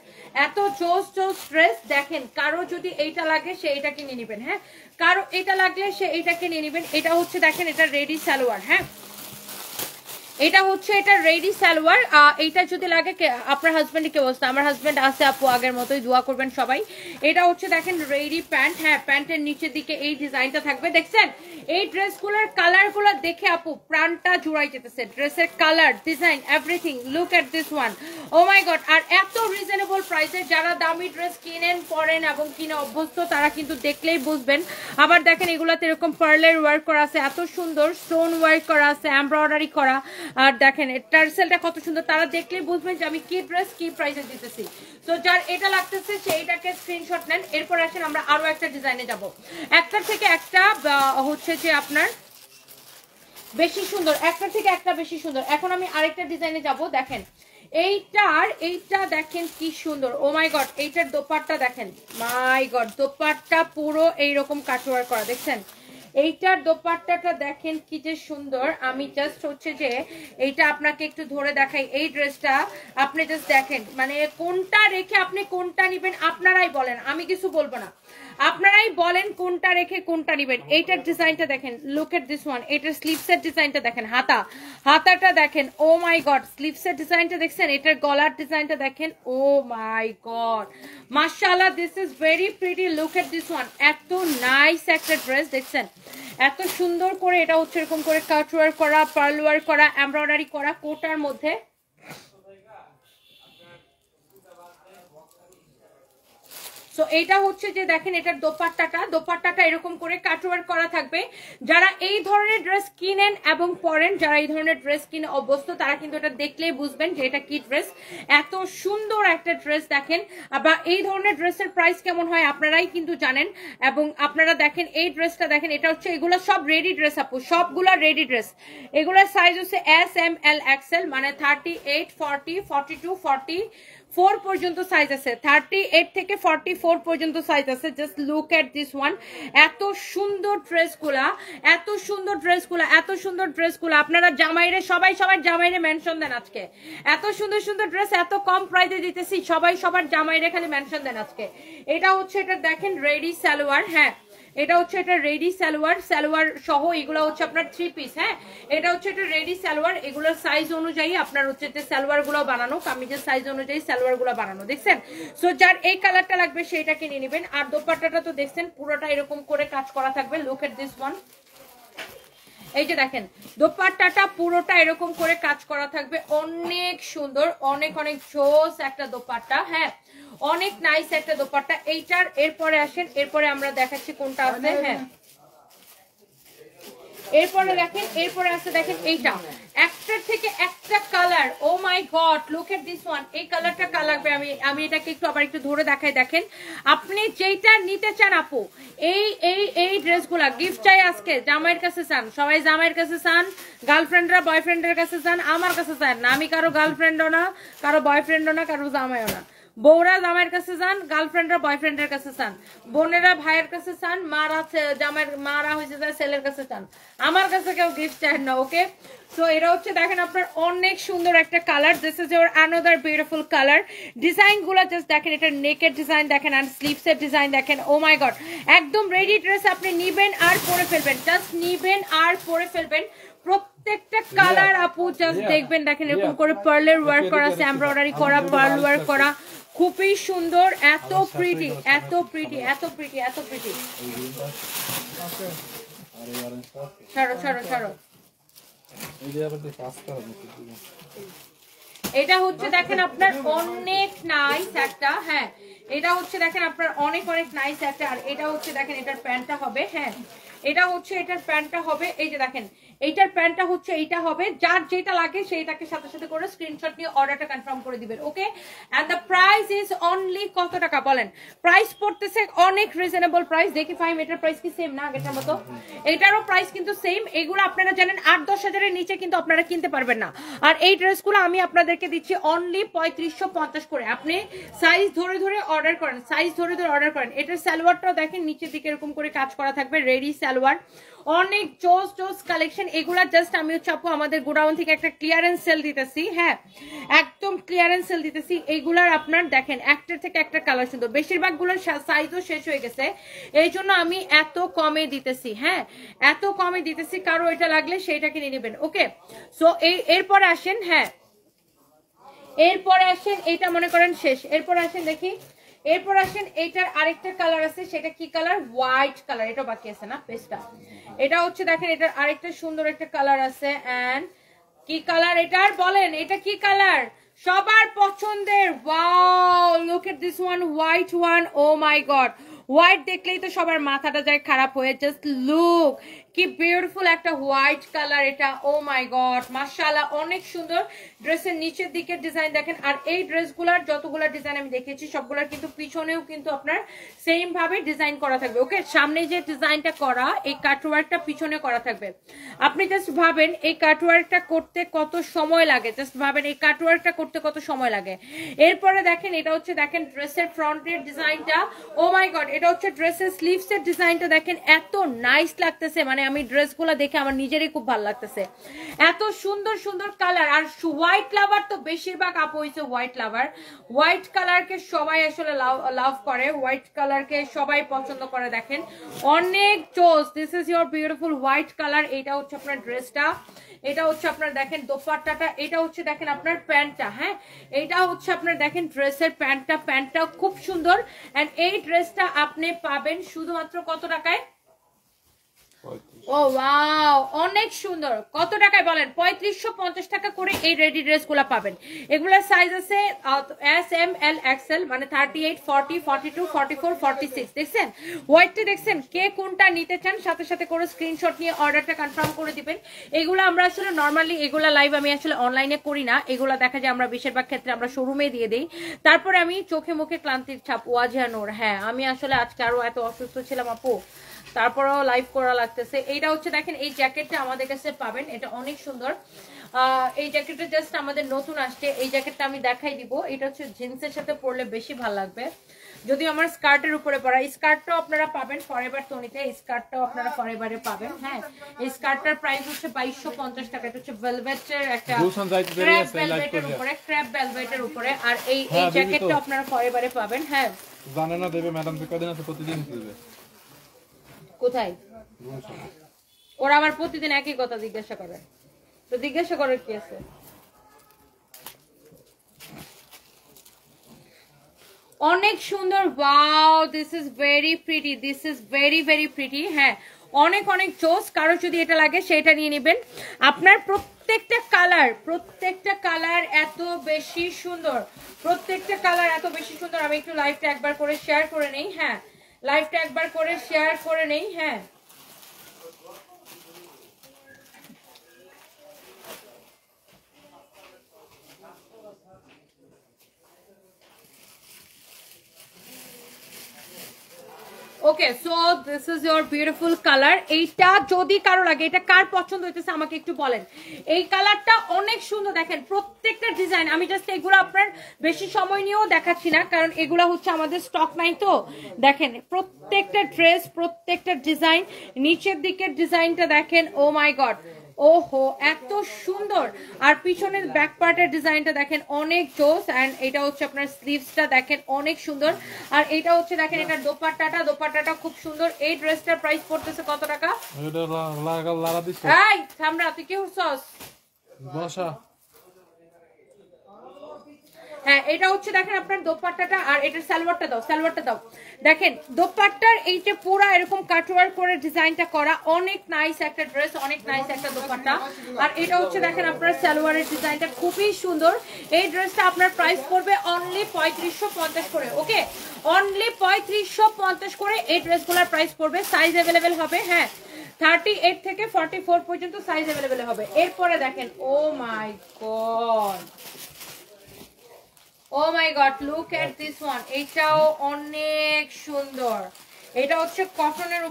Speaker 1: এত জোস জোস ড্রেস দেখেন। কারো যদি এইটা লাগে সে এইটা কিনে নেবেন। হ্যাঁ কারো এটা লাগলে সে এইটা কিনে নেবেন। এটা হচ্ছে দেখেন এটা রেডি সালোয়ার। হ্যাঁ এটা হচ্ছে এটা রেডি সালোয়ার। এইটা যদি লাগে আপনার হাজবেন্ডে কেউ আসছে, আমার হাজবেন্ড আছে আপু আগের মতোই, দোয়া করবেন সবাই। এটা হচ্ছে দেখেন রেডি প্যান্ট। হ্যাঁ প্যান্টের নিচের দিকে এই ডিজাইনটা থাকবে। দেখছেন এই ড্রেসগুলোর কালারগুলো দেখে আপু প্রাণটা জুড়াই যেতেছে। ড্রেসের colour design everything, look at this one, oh my god. আর এত রিজনেবল প্রাইসে যারা দামি ড্রেস কিনেন পরেন এবং কিনে অভ্যস্ত তারা কিন্তু দেখলেই বুঝবেন। আবার দেখেন এগুলাতে এরকম পার্লের ওয়ার্ক করা আছে, এত সুন্দর স্টোন ওয়ার্ক করা আছে, এমব্রয়ডারি করা। আর দেখেন টার্সেলটা কত সুন্দর, তারা দেখলেই বুঝবেন যে আমি কি ড্রেস কি প্রাইসে দিতেছি। তো যার এটা লাগতেছে সেইটাকে স্ক্রিনশট নেন। এরপর আসেন আমরা আরো একটা ডিজাইনে যাব। একটার থেকে একটা হচ্ছে যে আপনার বেশি সুন্দর, একটা থেকে একটা বেশি সুন্দর। এখন আমি আরেকটা ডিজাইনে যাব। দেখেন এইটা দেখেন কি সুন্দর, ও মাই গড। এইটার দোপাট্টা দেখেন, মাই গড দোপাট্টা পুরো এইরকম কাটওয়ার্ক করা। দেখছেন এইটার দোপাট্টাটা দেখেন কি যে সুন্দর। আমি জাস্ট হচ্ছে যে এইটা আপনাকে একটু ধরে দেখাই। এই ড্রেসটা আপনি জাস্ট দেখেন, মানে কোনটা রেখে আপনি কোনটা নিবেন আপনারাই বলেন, আমি কিছু বলবো না। আপনারাই বলেন কোনটা রেখে কোনটা নিবেন। এইটার ডিজাইনটা দেখেন, লুক এট দিস ওয়ান। এটার স্লিভসের ডিজাইনটা দেখেন, হাতাটা দেখেন, ও মাই গড। স্লিভসের ডিজাইনটা দেখছেন, এটার গলার ডিজাইনটা দেখেন, ও মাই গড মাশাআল্লাহ, this is very pretty. Look at this one. এত নাইস একটা ড্রেস দেখছেন, এত সুন্দর করে। এটা হচ্ছে এরকম করে কাট ওয়ার্ক করা, পার্ল ওয়ার্ক করা, এমব্রয়ডারি করা কোটার মধ্যে। সো এইটা হচ্ছে যে দেখেন এটার দোপাট্টাটা এরকম করে কাটওয়ার্ক করা থাকবে। যারা এই ধরনের ড্রেস কিনেন এবং পরেন, যারা এই ধরনের ড্রেস কিনে অভ্যস্ত তারা কিন্তু এটা দেখলেই বুঝবেন যে এটা কি ড্রেস। এত সুন্দর একটা ড্রেস দেখেন। বা এই ধরনের ড্রেসের প্রাইস কেমন হয় আপনারাই কিন্তু জানেন। এবং আপনারা দেখেন এই ড্রেসটা দেখেন, এটা হচ্ছে এগুলো সব রেডি ড্রেস আপু, সবগুলা রেডি ড্রেস। এগুলোর সাইজ হচ্ছে এস এম এল এক্সেল, মানে 38, 40, 42, 44 পর্যন্ত সাইজ আছে। 38 থেকে 44 পর্যন্ত সাইজ আছে। Just look at this one. এত সুন্দর ড্রেসগুলা, এত সুন্দর ড্রেসগুলা, এত সুন্দর ড্রেসগুলা আপনারা জামাইরে সবাই সবার জামাইরে মেনশন দেন আজকে। এত সুন্দর সুন্দর ড্রেস এত কম প্রাইসে দিতেছি, সবাই সবার জামাইরে খালি মেনশন দেন আজকে। এটা হচ্ছে এটা দেখেন রেডি সালোয়ার। হ্যাঁ এটা হচ্ছে এটা রেডি সালোয়ার সহ। এগুলো হচ্ছে আপনার 3 পিস। হ্যাঁ এটা হচ্ছে এটা রেডি সালোয়ার। এগুলোর সাইজ অনুযায়ী আপনার হচ্ছে যে সালোয়ার গুলো বানানো, কামিজের সাইজ অনুযায়ী সালোয়ার গুলো বানানো। দেখছেন সো যার এই কালারটা লাগবে সেইটা কিনে নেবেন। আর দোপাট্টাটা তো দেখছেন পুরোটা এরকম করে কাজ করা থাকবে। Look at this one. এই যে দেখেন দোপাট্টাটা পুরোটা এরকম করে কাজ করা থাকবে, অনেক সুন্দর, অনেক অনেক জোস একটা দোপাট্টা। হ্যাঁ অনেক নাইস একটা দোপাট্টা এইটার। এরপরে আসেন, এরপরে আমরা দেখাচ্ছি কোনটা আছে। হ্যাঁ এরপরে দেখেন, এরপরে আছে দেখেন এইটা, একটার থেকে একটা colour. Oh my god, look at this one. এই কালারটা কার লাগবে? আমি এটাকে একটু আবার একটু ধরে দেখাই। দেখেন আপনি যেইটা নিতে চান আপু, এই ড্রেসগুলা গিফট চাই আজকে, জামাইয়ের কাছে চান, সবাই জামাইয়ের কাছে চান, গার্লফ্রেন্ডরা বয়ফ্রেন্ডের কাছে চান, আমার কাছে চান না। আমি কারো গার্লফ্রেন্ডও না, কারো বয়ফ্রেন্ডও না, কারো জামাইও না। বউরা জামাইয়ের কাছে চান, গার্লফ্রেন্ডরা বয়ফ্রেন্ডের কাছে চান, বোনেরা ভাইয়ের কাছে চান, মারা জামাইয়ের মারা হয়েছে যায় ছেলের কাছে চান। আমার কাছে কেউ গিফট চান না। ওকে, সো এটা হচ্ছে দেখেন আপনার অনেক সুন্দর একটা colour. This is your another beautiful colour. Design গুলো জাস্ট দেখেন, এটা নেকের ডিজাইন দেখেন আর স্লিভস এর ডিজাইন দেখেন। ও মাই গড, একদম রেডি ড্রেস। আপনি নিবেন আর পরে ফেলবেন, জাস্ট নিবেন আর পরে ফেলবেন। প্রত্যেকটা কালার আপু জাস্ট দেখবেন, দেখেন এরকম করে পার্লের ওয়ার্ক করা আছে, এমব্রয়ডারি করা, পার্ল ওয়ার্ক করা, খুবই সুন্দর। এত প্রিটি, এত প্রিটি, এত প্রিটি, এত প্রিটি। ছাড়ো ছাড়ো ছাড়ো। এটা হচ্ছে দেখেন আপনার অনেক নাইস একটা, হ্যাঁ এটা হচ্ছে দেখেন আপনার অনেক অনেক নাইস একটা। আর এটা হচ্ছে দেখেন এটার প্যান্টটা হবে, হ্যাঁ এটা হচ্ছে এটার প্যান্টটা হবে। এই যে দেখেন এইটার প্যান্টটা হচ্ছে এইটা হবে। যার যেটা লাগে সেইটাকে সাথে সাথে করে স্ক্রিনশট নিয়ে অর্ডারটা কনফার্ম করে দিবেন। Okay, and the price is only কত টাকা বলেন? প্রাইস পড়তেছে অনেক রিজনেবল প্রাইস। দেখি ফাইম, এটার প্রাইস কি সেম না আগেরটার মতো? এটারও প্রাইস কিন্তু সেম। এগুলো আপনারা জানেন 8-10 হাজারের নিচে কিন্তু আপনারা কিনতে পারবেন না। আর এই ড্রেসগুলো আমি আপনাদেরকে দিচ্ছি অনলি 3550 করে। আপনি সাইজ ধরে ধরে অর্ডার করেন, সাইজ ধরে ধরে অর্ডার করেন। এটার সালোয়ারটাও দেখেন নিচের দিকে এরকম করে কাজ করা থাকবে, রেডি সালোয়ার। অনেক জোস জোস কালেকশন। এগুলা জাস্ট আমি হচ্ছে আপু আমাদের গোডাউন থেকে একটা ক্লিয়ারেন্স সেল দিতেছি, হ্যাঁ একদম ক্লিয়ারেন্স সেল দিতেছি। এইগুলার আপনার দেখেন একটার থেকে একটা কালার সুন্দর, বেশিরভাগ গুলোর সাইজও শেষ হয়ে গেছে, এই জন্য আমি এত কমে দিতেছি, হ্যাঁ এত কমে দিতেছি। কারো এটা লাগলে সেইটা কিনে নেবেন। ওকে, সো এরপরে আসেন, হ্যাঁ এরপরে আসেন, এটা মনে করেন শেষ। এরপরে আসেন দেখি, এরপর আসেন এইটার আরেকটা কালার আছে, সেটা কি কালার? White colour. এটা বাকি আছে না পেজটা? এটা হচ্ছে দেখেন এটার আরেকটা সুন্দর একটা কালার আছে। এন্ড কি কালার এটার বলেন? এটা কি কালার? সবার পছন্দের। Wow, look at this one, white one. Oh my god, white দেখলেই তো সবার মাথাটা যায় খারাপ হয়ে। জাস্ট লুক কি বিউটিফুল একটা হোয়াইট কালার এটা। ও মাই গড, মাশাআল্লাহ অনেক সুন্দর। ড্রেসের নিচের দিকের ডিজাইন দেখেন। আর এই ড্রেসগুলোর যতগুলো ডিজাইন আমি দেখেছি সবগুলোর কিন্তু পিছনেও কিন্তু আপনার সেম ভাবে ডিজাইন করা থাকবে। ওকে, সামনে যে ডিজাইনটা করা এই কাটওয়ার্কটা পিছনে করা থাকবে। আপনি জাস্ট ভাবেন এই কাটওয়ার্কটা করতে কত সময় লাগে, জাস্ট ভাবেন এই কাটওয়ার্কটা করতে কত সময় লাগে। এরপরে দেখেন এটা হচ্ছে দেখেন ড্রেসের ফ্রন্টের ডিজাইনটা। ও মাই গড, এটা হচ্ছে ড্রেসের স্লিভস এর ডিজাইনটা দেখেন, এত নাইস লাগতেছে। মানে আমি ড্রেসগুলো দেখে আমার নিজেরই খুব ভালো লাগতেছে, এত সুন্দর সুন্দর কালার। আর হোয়াইট লাভার তো বেশিরভাগ আপু হইছে হোয়াইট লাভার। হোয়াইট কালারকে সবাই আসলে লাভ করে, হোয়াইট কালারকে সবাই পছন্দ করে। দেখেন অনেক চোস। This is your beautiful white colour. এটা হচ্ছে আপনার ড্রেসটা, এটা হচ্ছে আপনার দেখেন দোপাট্টাটা, এটা হচ্ছে দেখেন আপনার প্যান্টটা, হ্যাঁ এটা হচ্ছে আপনার দেখেন ড্রেসের প্যান্টটা। প্যান্টটা খুব সুন্দর। এন্ড এই ড্রেসটা আপনি পাবেন শুধুমাত্র কত টাকায়? ও ওয়াও, অনেক সুন্দর। কত টাকায় বলেন? 3550 টাকা করে এই রেডি ড্রেস গুলা পাবেন। এগুলার সাইজ আছে এস এম এল এক্সেল, মানে 38, 40, 42, 44, 46। দেখছেন হোয়াইটটা? দেখছেন? কে কোনটা নিতে চান সাথে সাথে করে স্ক্রিনশট নিয়ে অর্ডারটা কনফার্ম করে দিবেন। এগুলো আমরা আসলে নর্মালি এগুলা লাইভ আমি আসলে অনলাইনে করি না। এগুলা দেখা যায় আমরা বেশিরভাগ ক্ষেত্রে আমরা শোরুমে দিয়ে দিই। তারপরে আমি চোখে মুখে ক্লান্তির ছাপ, ওয়াজিয়া নূর। হ্যাঁ আমি আসলে আজকে আরো এত অসুস্থ ছিলাম আপু, তারপরেও লাইভ করা লাগতেছে। এইটা হচ্ছে দেখেন এই জ্যাকেটটা আমাদের কাছে পাবেন, এটা অনেক সুন্দর। এই জ্যাকেটটা জাস্ট আমাদের নতুন আসছে। এই জ্যাকেটটা আমি দেখাই দিব। এটা হচ্ছে জিন্সের সাথে পরলে বেশি ভালো লাগবে, যদিও আমার স্কার্টের উপরে পরা। এই স্কার্টটাও আপনারা পাবেন ফরএভার টনিতে, এই স্কার্টটাও আপনারা ফরএভারে পাবেন। হ্যাঁ এই স্কার্টটার প্রাইস হচ্ছে 2250 টাকা। এটা হচ্ছে ভেলভেটের একটা ক্র্যাপ ভেলভেটের উপরে, ক্র্যাপ ভেলভেটের উপরে। আর এই জ্যাকেটটা আপনারা ফরএভারে পাবেন। হ্যাঁ
Speaker 2: জানে না দেবে ম্যাডাম, তো কদিন আছে প্রতিদিন দিবে।
Speaker 1: কোথায়? ওরা আবার প্রতিদিন একই কথা জিজ্ঞাসা করে, তো জিজ্ঞাসা করার কি আছে? অনেক সুন্দর। Wow, this is very pretty, this is very very pretty. হ্যাঁ অনেক অনেক জোস। কারো যদি এটা লাগে সেটা নিয়ে নেবেন। আপনার প্রত্যেকটা কালার এত বেশি সুন্দর, প্রত্যেকটা কালার এত বেশি সুন্দর। আমি একটু লাইভটা একবার করে শেয়ার করে নেই। হ্যাঁ লাইভটা একবার করে শেয়ার করে নেই। হ্যাঁ okay, so this is your beautiful colour. এইটা যদি কারো লাগে, এটা কার পছন্দ হইতেছে আমাকে একটু বলেন। এই কালারটা অনেক সুন্দর, দেখেন প্রত্যেকটা ডিজাইন। আমি জাস্ট এগুলো আপনার বেশি সময় নিয়েও দেখাচ্ছি না, কারণ এগুলো হচ্ছে আমাদের স্টক নাই। তো দেখেন প্রত্যেকটা ড্রেস, প্রত্যেকটা ডিজাইন, নিচের দিকের ডিজাইনটা দেখেন, ও মাই গড, ওহো এত সুন্দর। আর পিছনের ব্যাক পার্টের ডিজাইনটা দেখেন অনেক জোস। এন্ড এটা হচ্ছে আপনার স্লিভসটা দেখেন অনেক সুন্দর। আর এটা হচ্ছে দেখেন এটা দোপাট্টাটা খুব সুন্দর। এই ড্রেসটার প্রাইস পড়তেছে কত টাকা?
Speaker 2: এটা লারা দিছ
Speaker 1: এই সামরা, তুই কি হচ্ছস?
Speaker 2: বসা।
Speaker 1: হ্যাঁ, এটা হচ্ছে দেখেন আপনার দোপাট্টাটা। আর এটার সালোয়ারটা দাও। দেখেন দোপাট্টার এই যে পুরো এরকম কাটওয়ার্ক করে ডিজাইনটা করা, অনেক নাইস একটা ড্রেস, অনেক নাইস একটা দোপাট্টা। আর এটা হচ্ছে দেখেন আপনার সালোয়ারের ডিজাইনটা খুবই সুন্দর। এই ড্রেসটা আপনার প্রাইস পড়বে অনলি 3550 করে। ওকে, অনলি 3550 করে এই ড্রেসগুলোর প্রাইস পড়বে। সাইজ অ্যাভেলেবেল হবে, হ্যাঁ 38 থেকে 44 পর্যন্ত সাইজ অ্যাভেলেবেল হবে। এরপরে দেখেন, oh my god, oh my god, look at this one. এটাও অনেক সুন্দর। এটা হচ্ছে কটনের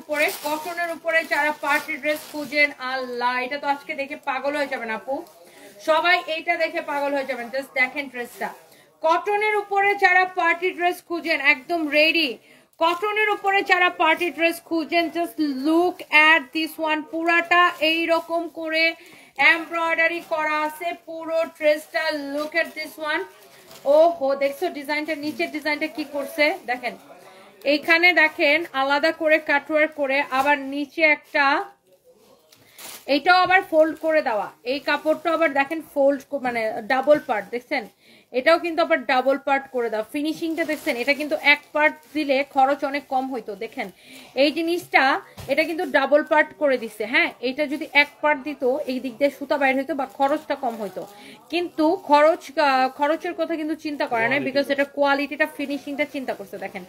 Speaker 1: উপরে যারা পার্টি ড্রেস খুঁজেন, আল্লাহ এটা তো আজকে দেখে পাগল হয়ে যাবেন আপু, সবাই এইটা দেখে পাগল হয়ে যাবেন। জাস্ট দেখেন ড্রেসটা, কটনের উপরে যারা পার্টি ড্রেস খুঁজেন একদম রেডি, কটনের উপরে যারা পার্টি ড্রেস খুঁজেন, just look at this one. পুরাটা এইরকম করে এমব্রয়ডারি করা আছে পুরো ড্রেসটা। Look at this one. ওহো, দেখছো ডিজাইনটা, নিচের ডিজাইনটা কি করছে দেখেন। এইখানে দেখেন আলাদা করে কাটওয়ার্ক করে, আবার নিচে একটা, এইটাও আবার ফোল্ড করে দেওয়া। এই কাপড়টা আবার দেখেন ফোল্ড, মানে ডাবল পার্ট, দেখছেন এটাও কিন্তু আবার ডাবল পার্ট করে দাও। ফিনিশিংটা দেখছেন, এটা কিন্তু এক পার্ট দিলে খরচ অনেক কম হইতো। দেখেন এই জিনিসটা, এটা কিন্তু ডাবল পার্ট করে দিচ্ছে। হ্যাঁ, এটা যদি এক পার্ট দিত এই দিক দিয়ে সুতা বাইর হইতো বা খরচটা কম হইতো, কিন্তু খরচের কথা কিন্তু চিন্তা করে না, বিকজ এটা কোয়ালিটিটা, ফিনিশিংটা চিন্তা করছে। দেখেন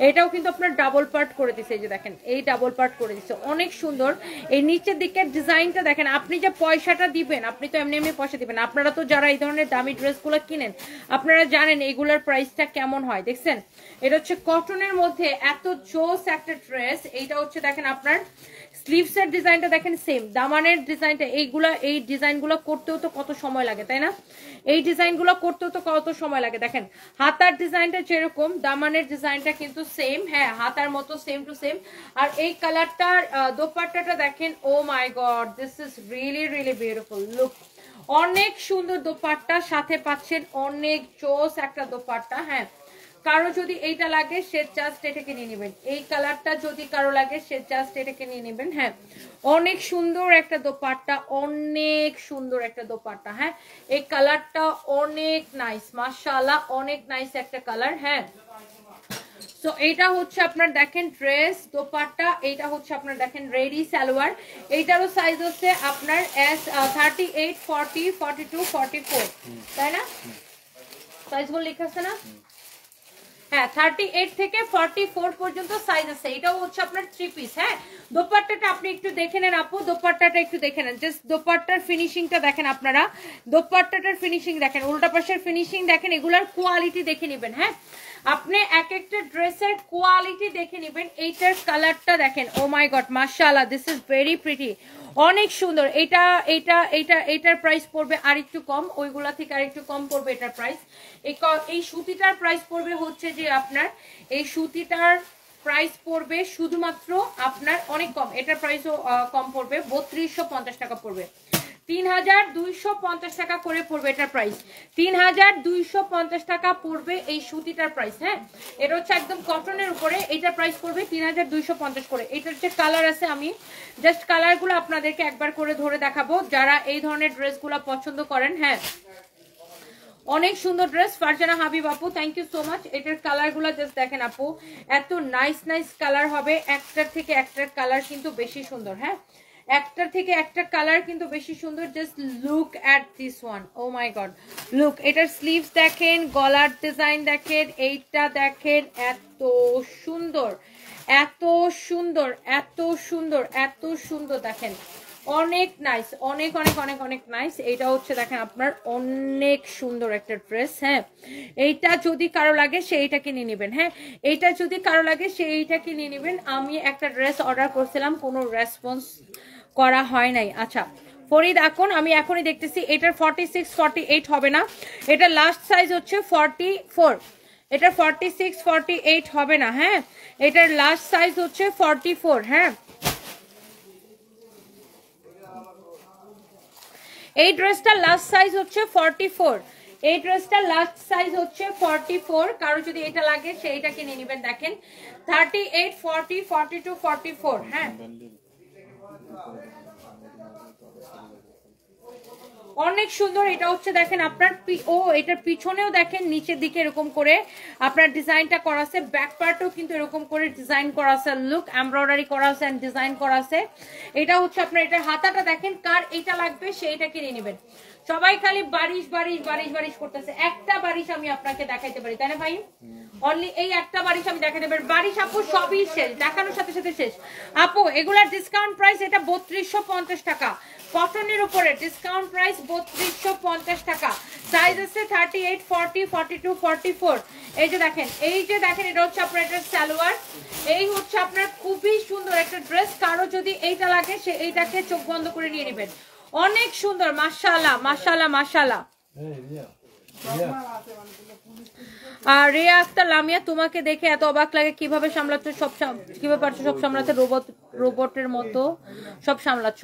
Speaker 1: এটাও কিন্তু আপনার ডাবল পার্ট করে দিচ্ছে। এই যে দেখেন এই ডাবল পার্ট করে দিচ্ছে, অনেক সুন্দর। এই নিচের দিকের ডিজাইনটা দেখেন। আপনি যে পয়সাটা দিবেন, আপনি তো এমনি এমনি পয়সা দিবেন। আপনারা তো যারা এই ধরনের দামি ড্রেসগুলো কিনেন, আপনারা জানেন এগুলোর প্রাইসটা কেমন হয়। দেখছেন এটা হচ্ছে কটনের মধ্যে এত জোস একটা ড্রেস। এইটা হচ্ছে দেখেন আপনার স্লিভসের ডিজাইনটা দেখেন সেম, দামানের ডিজাইনটা, এই ডিজাইনগুলো করতেও তো কত সময় লাগে, তাই না? এই ডিজাইনগুলো করতেও তো কত সময় লাগে। দেখেন হাতার ডিজাইনটা যেরকম, দামানের ডিজাইনটা কিন্তু সেম, হ্যাঁ হাতার মতো সেম টু সেম। আর এই কালারটার দোপাট্টাটা দেখেন, oh my god, this is really really beautiful. Look, অনেক সুন্দর দোপাট্টা, সাথে পাচ্ছেন অনেক জোস একটা দোপাট্টা। হ্যাঁ, কারো যদি এইটা লাগে সে জাস্ট এটাকে নিয়ে নেবেন। এই কালারটা যদি কারো লাগে সে জাস্ট এটাকে নিয়ে নেবেন। হ্যাঁ, অনেক সুন্দর একটা দোপাট্টা, অনেক সুন্দর একটা দোপাট্টা। হ্যাঁ, এই কালারটা অনেক নাইস, মাশাআল্লাহ অনেক নাইস একটা কালার। হ্যাঁ, সো এইটা হচ্ছে আপনার দেখেন ড্রেস, দোপাট্টা। এইটা হচ্ছে আপনার দেখেন রেডি সালোয়ার। এইটারও সাইজ হচ্ছে আপনার S 38, 40, 42, 44, তাই না? সাইজগুলো লেখা আছে না? হ্যাঁ, 38 থেকে 44 পর্যন্ত সাইজ আছে। এটাও হচ্ছে আপনার 3 পিস। হ্যাঁ, দোপাট্টাটা আপনি একটু দেখে নেন আপু, দোপাট্টাটা একটু দেখে নেন। জাস্ট দোপাট্টার ফিনিশিংটা দেখেন আপনারা, দোপাট্টাটার ফিনিশিং দেখেন, উল্টা পাশের ফিনিশিং দেখেন, এগুলার কোয়ালিটি দেখে নেবেন। হ্যাঁ, আপনি এক একটা ড্রেসের কোয়ালিটি দেখে নেবেন। এইটার কালারটা দেখেন, ও মাই গড, মাশাআল্লাহ, দিস ইজ ভেরি প্রিটি, অনেক সুন্দর। এটার প্রাইস পড়বে আরেকটু কম, ওইগুলা থেকে আরেকটু কম পড়বে এটার প্রাইস। এই সুতিটার প্রাইস পড়বে হচ্ছে যে আপনার, এই সুতিটার প্রাইস পড়বে শুধুমাত্র আপনার অনেক কম, এটার প্রাইসও কম পড়বে, 3250 টাকা পড়বে। 3250 টাকা করে পড়বে এটার প্রাইস, 3250 টাকা পড়বে এই সুতিটার প্রাইস। হ্যাঁ, এটা হচ্ছে একদম কটনের উপরে, এটার প্রাইস পড়বে 3250 করে। এটার যে কালার আছে, আমি জাস্ট কালারগুলো আপনাদেরকে একবার করে ধরে দেখাবো যারা এই ধরনের ড্রেসগুলো পছন্দ করেন। হ্যাঁ, অনেক সুন্দর ড্রেস। ফারজানা হাবিব আপু, থ্যাংক ইউ সো মাচ। এটার কালারগুলো জাস্ট দেখেন আপু, এত নাইস নাইস কালার হবে, একটার থেকে একটার কালার কিন্তু বেশি সুন্দর। হ্যাঁ, একটার থেকে একটা কালার কিন্তু বেশি সুন্দর। Just look at this one, oh my god, look. এটার স্লিভস দেখেন, গলার ডিজাইন দেখেন, এইটা দেখেন, এত সুন্দর, এত সুন্দর, এত সুন্দর, এত সুন্দর। দেখেন অনেক নাইস, অনেক অনেক অনেক অনেক নাইস। এটা হচ্ছে দেখেন আপনার অনেক সুন্দর একটা ড্রেস। হ্যাঁ, এইটা যদি কারো লাগে সেইটাকে নিয়ে নেবেন। হ্যাঁ, এইটা যদি কারো লাগে সেইটাকে নিয়ে নেবেন। আমি একটা ড্রেস অর্ডার করছিলাম, কোনো রেসপন্স করা হয় নাই। আচ্ছা ফরিদ, এখন আমি এখনই দেখতেছি। এটার 46 48 হবে না, এটা লাস্ট সাইজ হচ্ছে 44। এটা 46 48 হবে না। হ্যাঁ, এটার লাস্ট সাইজ হচ্ছে 44। হ্যাঁ, এই ড্রেসটা লাস্ট সাইজ হচ্ছে 44। এই ড্রেসটা লাস্ট সাইজ হচ্ছে 44। কারো যদি এটা লাগে সেইটা কিনে নেবেন। দেখেন 38 40 42 44। হ্যাঁ, অনেক সুন্দর। এটা হচ্ছে দেখেন আপনার এটার পিছনেও দেখেন নিচের দিকে এরকম করে আপনার ডিজাইনটা করা আছে, ব্যাক পার্টও কিন্তু এরকম করে ডিজাইন করা আছে, লুক এমব্রয়ডারি করা আছে এন্ড ডিজাইন করা আছে। এটা হচ্ছে আপনার এটার হাতাটা দেখেন। কার এটা লাগবে সেইটা কিনে নেবেন। সবাই খালি বারিশ বারিশ বারিশ বারিশ করতেছে। একটা বারিশ আমি আপনাকে দেখাইতে পারি, তাই না ভাই? অনলি এই একটা বারিশ আমি দেখাইতে পারি। বারিশ আপু সবই শেষ, দেখানোর সাথে সাথে শেষ। আপু এগুলার ডিসকাউন্ট প্রাইস এটা 3250 টাকা। কটনের উপরে ডিসকাউন্ট প্রাইস 3250 টাকা। সাইজ আছে 38 40 42 44। এই যে দেখেন, এই যে দেখেন, এটা হচ্ছে আপনার এটার সালোয়ার। এই হচ্ছে আপনার খুবই সুন্দর একটা ড্রেস। কারো যদি এইটা লাগে সে এইটাকে চোখ বন্ধ করে নিয়ে নেবেন। অনেক সুন্দর, মাশাআল্লাহ মাশাআল্লাহ মাশাআল্লাহ। আর রিয়া আক্তার লামিয়া, তোমাকে দেখে এত অবাক লাগে, কিভাবে সামলাচ্ছ সব, কিভাবে পারছো সব সামলাতে, রোবটের মতো সব সামলাচ্ছ।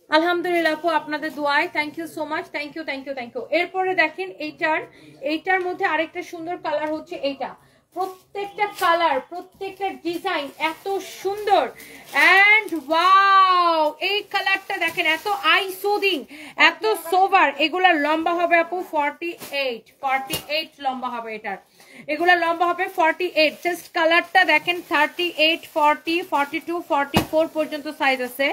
Speaker 1: আলহামদুলিল্লাহ আপু, আপনাদের দোয়ায়। Thank you so much, thank you thank you thank you. এরপরে দেখেন এইটার মধ্যে আরেকটা সুন্দর কালার হচ্ছে এইটা। প্রত্যেকটা কালার, প্রত্যেকটা ডিজাইন এত সুন্দর এন্ড ওয়াও। এই কালারটা দেখেন, এত আই সুদিং, এত সোভার। এগুলা লম্বা হবে আপু 48 লম্বা হবে এটার। এগুলা লম্বা হবে 48। জাস্ট কালারটা দেখেন, 38 40 42 44 পর্যন্ত সাইজ আছে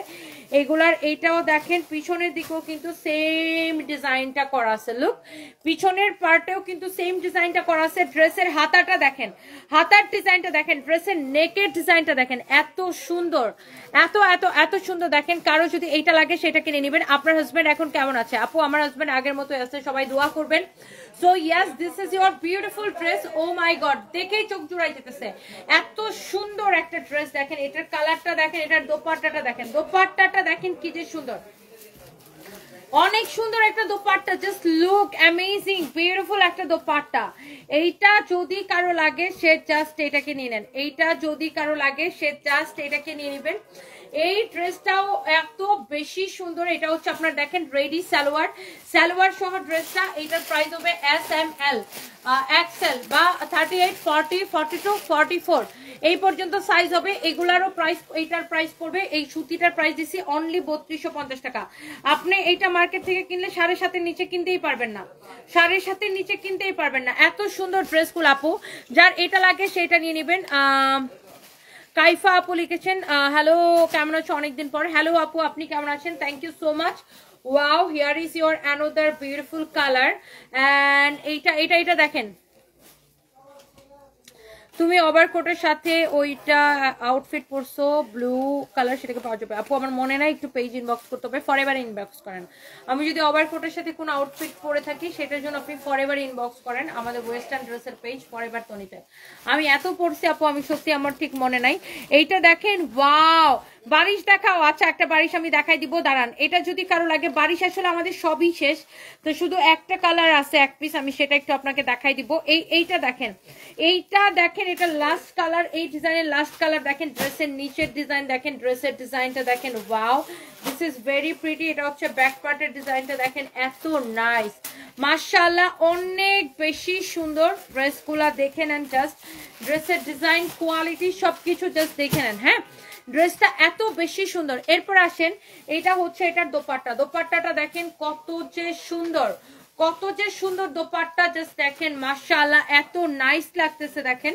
Speaker 1: এগুলার। এইটাও দেখেন, পিছনের দিকেও কিন্তু সেম ডিজাইনটা করা আছে। লুক, পিছনের পার্টেও কিন্তু সেম ডিজাইনটা করা আছে। ড্রেসের হাতাটা দেখেন, হাতার ডিজাইনটা দেখেন, ড্রেসের নেকের ডিজাইনটা দেখেন, এত সুন্দর, এত এত এত সুন্দর। দেখেন কারো যদি এইটা লাগে সেটা কিনে নেবেন। আপনার হাজবেন্ড এখন কেমন আছে? আপু আমার হাজবেন্ড আগের মতো আছে, সবাই দোয়া করবেন। So yes, this is your beautiful dress. Oh my god, দেখেই চোখ জুড়াই যেতেছে। এত সুন্দর একটা ড্রেস দেখেন, এটার কালারটা দেখেন, এটার দোপাট্টাটা দেখেন, দোপাট্টাটা দেখেন কি যে সুন্দর, অনেক সুন্দর একটা dupatta. Just look amazing, beautiful একটা দোপাট্টা। এইটা যদি কারো লাগে সে জাস্ট এটাকে নিয়ে নেন। এইটা যদি কারো লাগে সে জাস্ট এটাকে নিয়ে নেবেন। এই ড্রেসটাও এত বেশি সুন্দর। এটা হচ্ছে আপনার দেখেন রেডি সালোয়ার, সালোয়ার সহ ড্রেসটা। এটার প্রাইস হবে SML XL বা 38 40 42 44 এই পর্যন্ত সাইজ হবে। এগুলারও প্রাইস, এইটার প্রাইস পড়বে, এই সুতিটার প্রাইস দিছি অনলি 3250 টাকা। আপনি এইটা মার্কেট থেকে কিনলে 7.5 নিচে কিনতেই পারবেন না, 7.5 নিচে কিনতেই পারবেন না। এত সুন্দর ড্রেসগুলো আপু, যার এটা লাগে সেটা নিয়ে নেবেন। কাইফা আপু লিখেছেন হ্যালো, কেমন আছো অনেকদিন পর। হ্যালো আপু, আপনি কেমন আছেন? Thank you so much. Wow, here is your another beautiful colour. And এইটা দেখেন, তুমি ওভারকোটের সাথে ওইটা আউটফিট পরছো ব্লু কালার, সেটাকে পাওয়া যাবে আপু? আমার মনে নাই, একটু পেজ ইনবক্স করতে হবে। ফরএভার ইনবক্স করেন। আমি যদি ওভারকোটের সাথে কোনো আউটফিট পরে থাকি সেটার জন্য আপনি ফরএভার ইনবক্স করেন আমাদের ওয়েস্টার্ন ড্রেসের পেজ ফরএভার তনিতে। আমি এত পরছি আপু, আমি সত্যি আমার ঠিক মনে নাই। এইটা দেখেন, ওয়াও। বারিশ দেখাও। আচ্ছা, একটা বারিশ আমি দেখাই দিব, দাঁড়ান। এটা যদি কারো লাগে, বারিশ আসলে আমাদের সবই শেষ, তো শুধু একটা কালার আছে এক পিস, আমি সেটা একটু আপনাকে দেখাই দিব। এইটা দেখেন, এইটা দেখেন, এটা লাস্ট কালার। এই ডিজাইনের লাস্ট কালার দেখেন, ড্রেসের নিচের ডিজাইন দেখেন, ড্রেসের ডিজাইনটা দেখেন, wow, this is very pretty. এটা হচ্ছে ব্যাক পার্টের ডিজাইনটা দেখেন, এত নাইস, মাশাআল্লাহ, অনেক বেশি সুন্দর। ড্রেসগুলা দেখে নেন, জাস্ট ড্রেসের ডিজাইন, কোয়ালিটি সবকিছু জাস্ট দেখে নেন। হ্যাঁ, ড্রেসটা এত বেশি সুন্দর। এরপর আসেন, এটা হচ্ছে এটার দোপাট্টা। দোপাট্টাটা দেখেন কত যে সুন্দর, কত যে সুন্দর দোপাট্টা, জাস্ট দেখেন মাশাআল্লাহ, এত নাইস লাগতেছে। দেখেন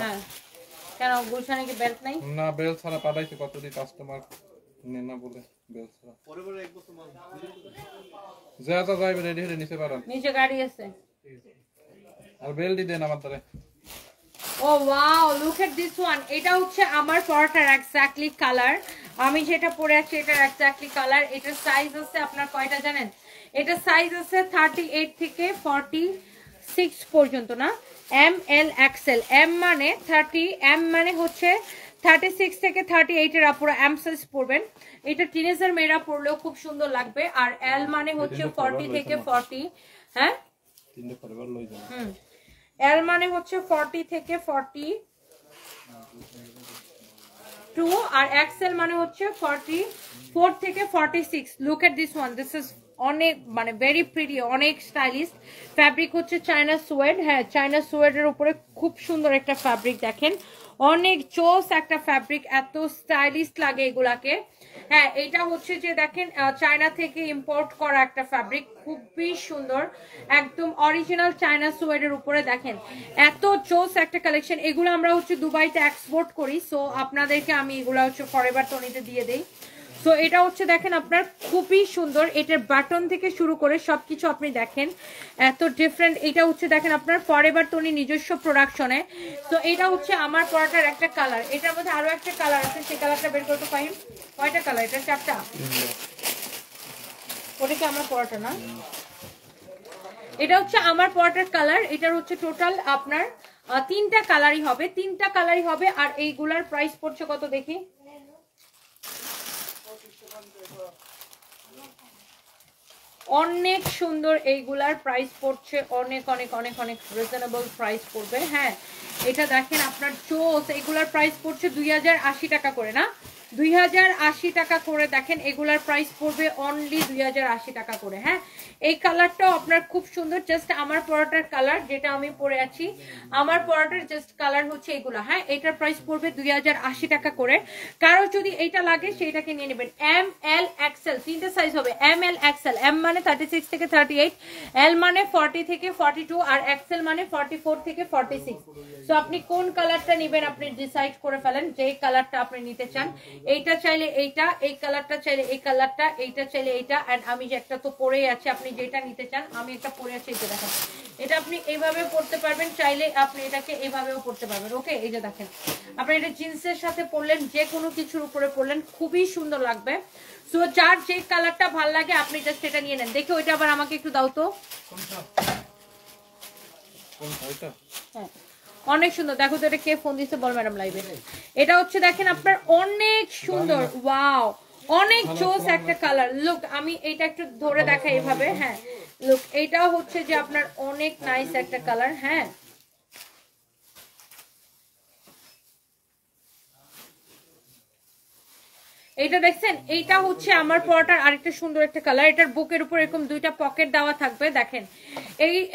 Speaker 1: হ্যাঁ কেন গুলশানে কি বেল্ট নাই?
Speaker 3: না বেল ছাড়া পাঠাইছে, কতদিন কাস্টমার নেন না বলে বেল ছাড়া। যা যা যাইবে রেডি হয়ে নিতে পারেন,
Speaker 1: নিচে গাড়ি আছে।
Speaker 3: আর বেল দি দেন আমার তারে।
Speaker 1: Oh wow, look at this one. এটা হচ্ছে আমার পরাটার এক্স্যাক্টলি কালার, আমি যেটা পরে আছি এটার এক্স্যাক্টলি কালার। এটার সাইজ আছে আপনার কয়টা জানেন? এটা সাইজ আছে 38 থেকে 46 পর্যন্ত, না এম এল এক্সেল। এম মানে 30, এম মানে হচ্ছে 36 থেকে 38 এর আপুরা এম সাইজ পরবেন। এটা টিনেজার মেয়েরা পরলেও খুব সুন্দর লাগবে। আর এল মানে হচ্ছে 40 থেকে 40, হ্যাঁ
Speaker 3: তিনটা পরিবার লই যান।
Speaker 1: এল মানে হচ্ছে 40 থেকে 42, আর এক্সেল মানে হচ্ছে 44 থেকে 46। Look at this one, this is অনেক মানে ভেরি প্রিটি, অনেক স্টাইলিশ। ফ্যাব্রিক হচ্ছে চায়না সুয়েড, হ্যাঁ চায়না সুয়েডের উপরে খুব সুন্দর একটা ফ্যাব্রিক, দেখেন অনেক জোস একটা ফ্যাব্রিক, এত স্টাইলিশ লাগে এগুলাকে। হ্যাঁ এটা হচ্ছে যে দেখেন চায়না থেকে ইম্পোর্ট করা একটা ফ্যাব্রিক, খুবই সুন্দর, একদম অরিজিনাল চায়না সুয়েডের উপরে। দেখেন এত জোস একটা কালেকশন। এগুলো আমরা হচ্ছে দুবাইতে এক্সপোর্ট করি, সো আপনাদেরকে আমি এগুলো হচ্ছে ফরএভার টনিতে দিয়ে দেই। সো এটা হচ্ছে দেখেন আপনার খুবই সুন্দর, এটার বাটন থেকে শুরু করে সবকিছু আপনি দেখেন এত ডিফারেন্ট। এটা হচ্ছে দেখেন আপনার ফরএভার টনি নিজস্ব প্রোডাকশনে। তো এটা হচ্ছে আমার পরাটার একটা কালার। এটার মধ্যে আরো একটা কালার আছে, সেই কালারটা বের করতে পারি। কয়টা কালার? এটা 4টা। ওটা কি আমার পরাটা না? এটা হচ্ছে আমার পরাটার কালার। এটার হচ্ছে টোটাল আপনার 3টা কালারই হবে, 3টা কালারই হবে। আর এইগুলার প্রাইস পড়ছে কত দেখি? অনেক সুন্দর, এইগুলার প্রাইস পড়ছে অনেক অনেক অনেক অনেক রিজনেবল প্রাইস পড়বে। হ্যাঁ এটা দেখেন আপনার চোস, এগুলার প্রাইস পড়ছে 2080 টাকা করে, না 2080 টাকা করে। দেখেন এগুলার প্রাইস পড়বে অনলি 2080 টাকা করে। হ্যাঁ এই কালারটাও আপনার খুব সুন্দর, জাস্ট আমার পরাটার কালার যেটা আমি পরে আছি, আমার পরাটার জাস্ট কালার হচ্ছে এগুলা। হ্যাঁ এটার প্রাইস পড়বে 2080 টাকা করে। কারো যদি এইটা লাগে সেইটাকে নিয়ে নেবেন। এম এল এক্সেল 3টে সাইজ হবে, এম এল এক্সেল। এম মানে 36 থেকে 38, এল মানে 40 থেকে 42, আর এক্সেল মানে 44 থেকে 46। সো আপনি কোন কালারটা নেবেন আপনি ডিসাইড করে ফেলেন, যে কালারটা আপনি নিতে চান। এইটা চাইলে এইটা, এই কালারটা চাইলে এই কালারটা, এইটা চাইলে এইটা। এন্ড আমি যে একটা তো পরেই আছি, আপনি যেটা নিতে চান, আমি একটা পরে আছি এটা দেখেন, এটা আপনি এইভাবে পরতে পারবেন, চাইলে আপনি এটাকে এইভাবেও পরতে পারবেন। ওকে এই যে দেখেন আপনি এটা জিন্সের সাথে পরলেন, যে কোনো কিছুর উপরে পরলেন, খুবই সুন্দর লাগবে। সো যার যে কালারটা ভাল লাগে আপনি জাস্ট এটা নিয়ে নেন। দেখে ওইটা আবার আমাকে একটু দাও তো। হ্যাঁ অনেক সুন্দর, দেখো তো এটা কে ফোন দিচ্ছে, বল ম্যাডাম লাইভে। এটা হচ্ছে দেখেন আপনার অনেক সুন্দর, ওয়াও অনেক জোস একটা কালার। লুক আমি এটা একটু ধরে দেখাই এভাবে। হ্যাঁ লুক এটা হচ্ছে যে আপনার অনেক নাইস একটা কালার। হ্যাঁ এইটা দেখছেন, এইটা হচ্ছে আমার পরাটার আরেকটা সুন্দর একটা কালার। এটার বুকের উপর এরকম 2টা পকেট দেওয়া থাকবে। দেখেন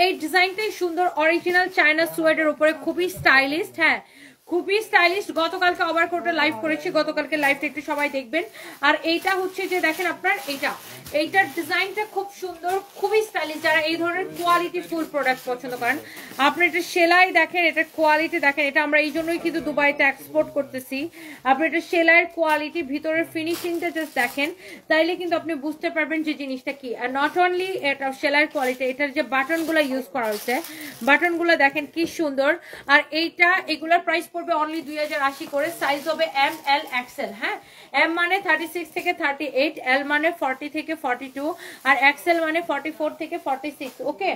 Speaker 1: এই ডিজাইনটাই সুন্দর, অরিজিনাল চায়না সুয়েডের উপরে, খুবই স্টাইলিশ। হ্যাঁ খুবই স্টাইলিশ। গতকালকে ওভারকোটে লাইভ করেছি, গতকালকে লাইভটা একটু সবাই দেখবেন। আর এইটা হচ্ছে যে দেখেন আপনার এইটার ডিজাইনটা খুব সুন্দর, খুবই স্টাইলিশ। যারা এই ধরনের কোয়ালিটি ফুল প্রোডাক্ট পছন্দ করেন, আপনি এটা সেলাই দেখেন, এটার কোয়ালিটি দেখেন। এটা আমরা এই জন্যই কিন্তু দুবাইতে এক্সপোর্ট করতেছি। আপনি এটা সেলাইয়ের কোয়ালিটি, ভিতরের ফিনিশিংটা জাস্ট দেখেন, তাইলে কিন্তু আপনি বুঝতে পারবেন যে জিনিসটা কি। আর নট অনলি এটা সেলাইয়ের কোয়ালিটি, এটার যে বাটনগুলো ইউজ করা হয়েছে, বাটনগুলো দেখেন কি সুন্দর। আর এগুলার প্রাইস পড়বে অনলি 2080 করে। সাইজ হবে এম এল এক্সেল। হ্যাঁ এম মানে 36 থেকে 38, এল মানে 40 থেকে 42, আর এক্সেল মানে 44 থেকে 46। ওকে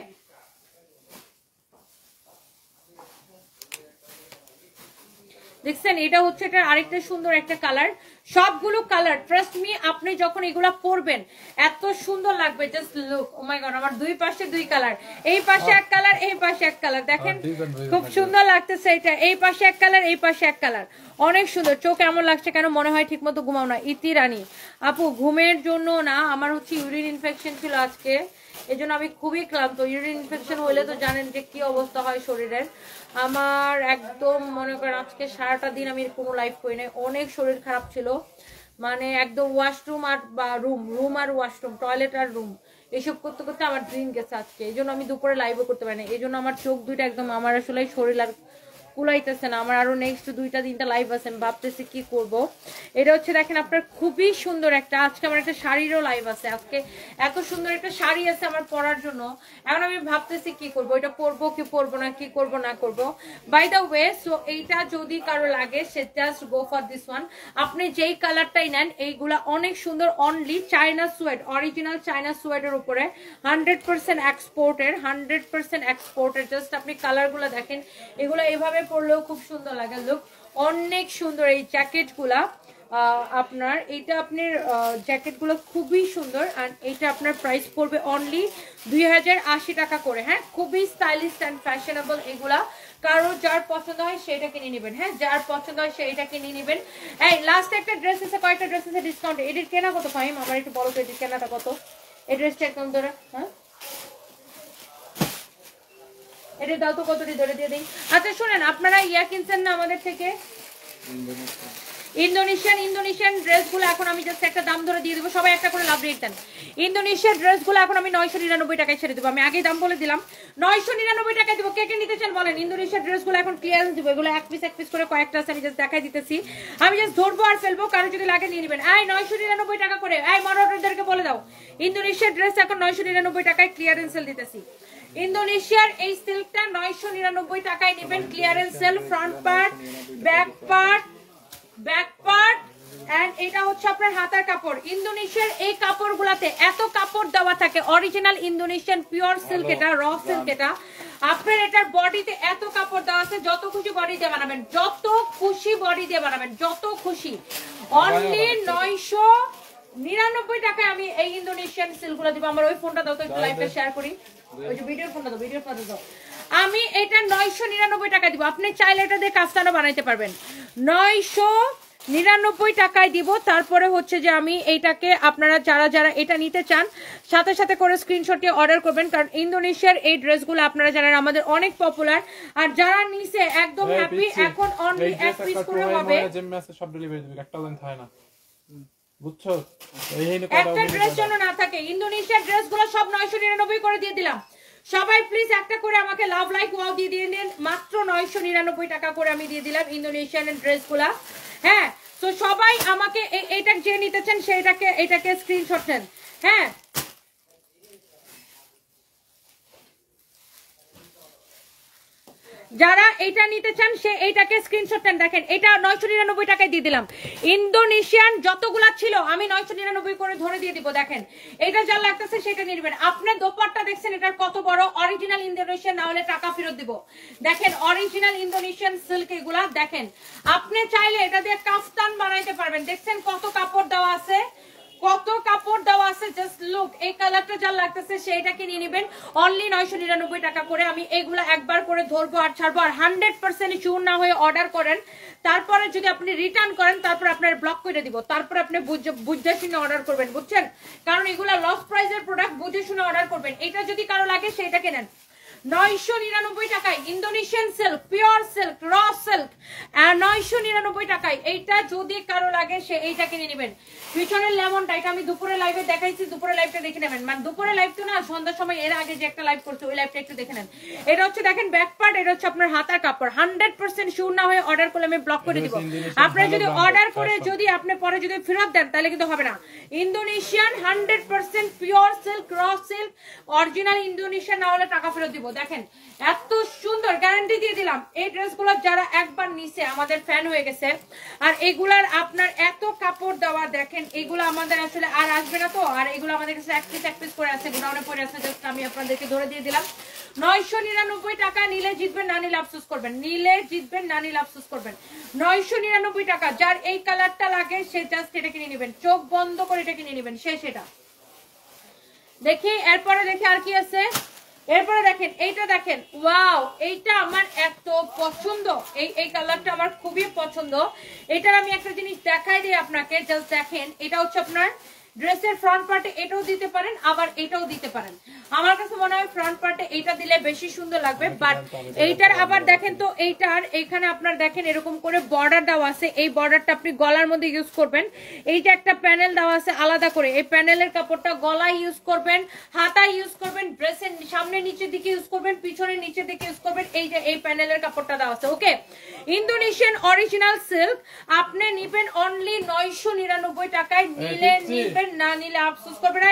Speaker 1: দেখছেন, এটা হচ্ছে এটা আরেকটা সুন্দর একটা কালার। সবগুলো কালার ট্রাস্ট মি, আপনি যখন এগুলা পরবেন এত সুন্দর লাগবে। Just look, O my god, আমার দুই পাশে দুই কালার, এই পাশে এক কালার, এই পাশে এক কালার। দেখেন খুব সুন্দর লাগতেছে এটা, এই পাশে এক কালার, এই পাশে এক কালার, অনেক সুন্দর। চোখ কেমন লাগছে, কেন মনে হয় ঠিক মতো ঘুমাও না? ইতি রানী আপু ঘুমের জন্য না, আমার হচ্ছে ইউরিন ইনফেকশন ছিল আজকে, এই জন্য আমি খুবই ক্লান্ত। ইউরিন ইনফেকশন হলে তো জানেন যে কি অবস্থা হয় শরীরের। আমার একদম মনে করেন আজকে সারাটা দিন আমি কোনো লাইফ করি নাই, অনেক শরীর খারাপ ছিল। মানে একদম ওয়াশরুম আর বা রুম আর ওয়াশরুম, টয়লেট আর রুম, এসব করতে করতে আমার দিন গেছে আজকে। এই জন্য আমি দুপুরে লাইভও করতে পারি না। এই জন্য আমার চোখ দুইটা একদম, আমার আসলে শরীর আর কুলাইতেছে না আমার, আরো নেক্সট 2-3টা লাইভ আছে, আমি ভাবতেছি কি করব। এটা হচ্ছে দেখেন আপনার খুবই সুন্দর একটা, আজকে আমার একটা শাড়িরও লাইভ আছে, আজকে এত সুন্দর একটা শাড়ি আছে আমার পরার জন্য। এখন আমি ভাবতেছি কি করব, এটা পরবো কি পরবো না, কি করব না করব। বাই দ্য ওয়ে, সো এইটা যদি কারো লাগে সে just go for this one. আপনি যেই কালারটাই নেন, এইগুলা অনেক সুন্দর, only China suede, original China সোয়েডের উপরে 100% এক্সপোর্টের, 100% এক্সপোর্টের। জাস্ট আপনি কালারগুলো দেখেন, এগুলো এভাবে পরলেও খুব সুন্দর লাগে, লুক অনেক সুন্দর। এই জ্যাকেটগুলা আপনার, এইটা আপনার জ্যাকেটগুলো খুবই সুন্দর, আর এইটা আপনার প্রাইস পড়বে অনলি 2080 টাকা করে। হ্যাঁ, খুবই স্টাইলিশ অ্যান্ড ফ্যাশনেবল এগুলা। কারো যার পছন্দ হয় সেটা কিনে নেবেন। হ্যাঁ, যার পছন্দ হয় সেইটা কিনে নেবেন। এই লাস্ট একটা ড্রেস আছে, কয়েকটা ড্রেস আছে ডিসকাউন্ট। এটির কেনা কত ফাহিম? আমার একটু বলো তো এটির কেনাটা কত? এই ড্রেসটা একদম ধরে, হ্যাঁ এটা দাও তো, কতটি ধরে দিয়ে দিই। আচ্ছা শুনেন, আপনারা ইয়া কিনছেন না আমাদের থেকে, ইন্দোনেশিয়ান ড্রেসগুলো এখন আমি জাস্ট একটা দাম ধরে দিয়ে দেবো, সবাই একটা করে লাভ রেট দেন। ইন্দোনেশিয়ান ড্রেসগুলো এখন আমি 999 টাকায় ছেড়ে দেবো। আমি আগেই দাম বলে দিলাম, 999 টাকায় দেবো। কে কে নিতে চান বলেন? ইন্দোনেশিয়ান ড্রেসগুলো এখন ক্লিয়ারেন্স দিব। এগুলো এক পিস করে কয়েকটা আছে, আমি জাস্ট দেখাই দিতেছি। আমি জাস্ট ধরবো আর ফেলবো, কারো যদি লাগে নিয়ে নেবেন। 999 টাকা করে। মডারেটরদেরকে বলে দাও, ইন্দোনেশিয়ান ড্রেস এখন 999 টাকায় ক্লিয়ারেন্স সেল দিতেছি। ইন্দোনেশিয়ার এই সিল্কটা 999 টাকায় নেবেন, clearance sale. Front part, back part and এটা হচ্ছে আপনার হাতার কাপড়। ইন্দোনেশিয়ার এই কাপড়গুলাতে এত কাপড় দেওয়া থাকে, অরিজিনাল ইন্দোনেশিয়ান পিওর সিল্ক, এটা র সিল্ক। এটা আপনার এটার বডিতে এত কাপড় দেওয়া আছে, যত খুশি বডি দিয়ে বানাবেন, যত খুশি বডি দিয়ে বানাবেন, যত খুশি। অনলি 999 টাকায় আমি এই ইন্দোনেশিয়ান সিল্কগুলো দিব। আমার ওই ফোনটা দাও তো, একটু লাইভটা শেয়ার করি। ওই যে ভিডিওর ফোনটা দাও, ভিডিওর ফোনটা দাও। আমি এটা 999 টাকা দিব। আপনি চাইলে এটা দিয়ে কাফতানও বানাইতে পারবেন। 999 টাকায় দিব। তারপরে হচ্ছে যে আমি এইটাকে, আপনারা যারা এটা নিতে চান সাথে সাথে করে স্ক্রিনশট দিয়ে অর্ডার করবেন, কারণ ইন্দোনেশিয়ার এই ড্রেসগুলো আপনারা জানেন আমাদের অনেক পপুলার। আর যারা নিছে একদম হ্যাপি। এখন অনলি এক পিস করে হবে,
Speaker 2: সব ডেলিভারি দিবে, একটা দিন থাকে না, বুঝছো?
Speaker 1: একটা ড্রেস জন্য না থাকে। ইন্দোনেশিয়ার ড্রেসগুলো সব 999 করে দিয়ে দিলাম। সবাই প্লিজ একটা করে আমাকে লাভ লাইক ওয়াও দিয়ে দিয়ে নেন। মাত্র 999 টাকা করে আমি দিয়ে দিলাম ইন্দোনেশিয়ান ড্রেসগুলা। হ্যাঁ, তো সবাই আমাকে এইটা যে নিতেছেন এটাকে স্ক্রিনশট নেন। হ্যাঁ, যারা এটা নিতে চান সে এইটাকে স্ক্রিনশট নেন। দেখেন, এটা 999 টাকায় দিয়ে দিলাম। ইন্দোনেশিয়ান যতগুলা ছিল আমি 999 করে ধরে দিয়ে দিব। দেখেন, এটা যা লাগতেছে সেটা নিয়ে নেবেন। আপনার দোপাট্টা দেখছেন এটার কত বড়, অরিজিনাল ইন্দোনেশিয়ান, না হলে টাকা ফেরত দিব। দেখেন, অরিজিনাল ইন্দোনেশিয়ান সিল্ক এগুলা। দেখেন, আপনি চাইলে এটা দিয়ে কাফতান বানাইতে পারবেন। দেখছেন কত কাপড় দেওয়া আছে, কত কাপড় দেওয়া আছে। জাস্ট লুক, এই কালারটা যা লাগতেছে সেইটাকে নিয়ে নেবেন। অনলি 999 টাকা করে। আমি এগুলা একবার করে ধরবো আর ছাড়বো। আর 100% চুর না হয়ে অর্ডার করেন, তারপরে যদি আপনি রিটার্ন করেন, তারপর আপনার ব্লক করে দিব। তারপরে আপনি বুঝে শুনে অর্ডার করবেন, বুঝছেন? কারণ এগুলা লস প্রাইসের প্রোডাক্ট, বুঝে শুনে অর্ডার করবেন। এটা যদি কারো লাগে সেইটাকে নেন। 999 টাকায় Indonesian silk, pure silk, raw silk, 999 টাকায়। এইটা যদি কারো লাগে সে এইটা কিনে নেবেন। পিছনের লেমনটা, এটা আমি দুপুরে লাইভে দেখাইছি, দুপুরে লাইভটা দেখে নেবেন। মানে দুপুরে লাইভ তো না, সন্ধ্যার সময় এর আগে যে একটা লাইভ করছে ওই লাইভটা একটু দেখে নেন। এটা হচ্ছে দেখেন ব্যাক পার্ট, এটা হচ্ছে আপনার হাতার কাপড়। 100% শিওর না হয়ে অর্ডার করলে আমি ব্লক করে দিব। আপনারা যদি অর্ডার করে যদি আপনি পরে যদি ফেরত দেন তাহলে কিন্তু হবে না। Indonesian 100% pure silk, raw silk, original Indonesian, না হলে টাকা ফেরত দিব। দেখেন, এত সুন্দর গ্যারান্টি দিয়ে দিলাম। এই ড্রেসগুলো যারা একবার নিছে আমাদের ফ্যান হয়ে গেছে। আর এগুলার আপনার এত কাপড় দেওয়া, দেখেন এগুলো আমাদের আসলে আর আসবে না তো। আর এগুলো আমাদের কাছে এক পিস করে আছে, গোডাউনে পড়ে আছে। জাস্ট আমি আপনাদেরকে ধরে দিয়ে দিলাম। 999 টাকা। নিলে জিতবেন, না নিলে আফসোস করবেন। নিলে জিতবেন, না নিলে আফসোস করবেন। 999 টাকা। যার এই কালারটা লাগে সে জাস্ট এটা কিনে নেবেন, চোখ বন্ধ করে এটা কিনে নেবেন। সেটা দেখি, এরপরে দেখি আর কি আছে। এরপরে দেখেন, এইটা দেখেন, ওয়াও, এইটা আমার এত পছন্দ। এই কালারটা আমার খুবই পছন্দ। এটার আমি একটা জিনিস দেখাই দিই আপনাকে, জাস্ট দেখেন। এটা হচ্ছে আপনার ড্রেসের ফ্রন্ট পার্টে এটাও দিতে পারেন, আবার এটাও দিতে পারেন। আমার কাছে মনে হয় ফ্রন্ট পার্টে এইটা দিলে বেশি সুন্দর লাগবে। বাট এইটার আবার দেখেন তো, এইটার এখানে আপনার দেখেন এরকম করে বর্ডার দেওয়া আছে, এই বর্ডারটা আপনি গলার মধ্যে ইউজ করবেন। এইটা একটা প্যানেল দেওয়া আছে আলাদা করে, এই প্যানেলের কাপড়টা গলায় ইউজ করবেন, হাতায় ইউজ করবেন, ড্রেসের সামনে নিচের দিকে ইউজ করবেন, পিছনের নিচের দিকে ইউজ করবেন। এই যে এই প্যানেলের কাপড়টা দেওয়া আছে। ওকে, ইন্দোনেশিয়ান অরিজিনাল সিল্ক, আপনি নিবেন অনলি 999 টাকায়। নিলে নিবেন, না নিলে আফসোস করবেন।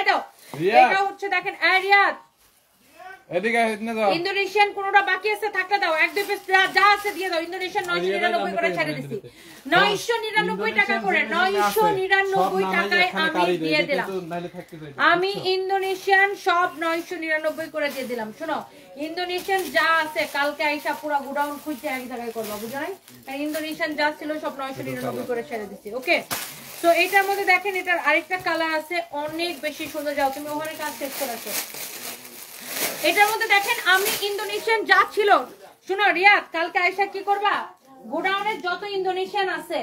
Speaker 1: এটা হচ্ছে দেখেন রিয়াদ,
Speaker 3: এদিকে এদিকে দাও।
Speaker 1: ইন্দোনেশিয়ান কোনটা বাকি আছে থাকলে দাও, এক দুই পিস যা আছে দিয়ে দাও। ইন্দোনেশিয়ান 999 করে ছেড়ে দিছি, 999 টাকা করে, 999 টাকায় আমি দিয়ে দিলাম। আমি ইন্দোনেশিয়ান সব 999 করে দিয়ে দিলাম। শোনো, ইন্দোনেশিয়ান যা আছে কালকে আইসা পুরো গোডাউন খুঁজে এক জায়গায় করবো, বুঝছো না? ইন্দোনেশিয়ান যা ছিল সব 999 করে ছেড়ে দিছি। ওকে, তো এটার মধ্যে দেখেন এটার আরেকটা কালার আছে, অনেক বেশি সুন্দর। যাও তুমি ওখানে কাজ শেষ করে আসো। এটার মধ্যে দেখেন আমি ইন্দোনেশিয়ান যা ছিল, শুনো রিয়াদ, কালকে আয়সা কি করবা, গোডাউনের যত ইন্দোনেশিয়ান আছে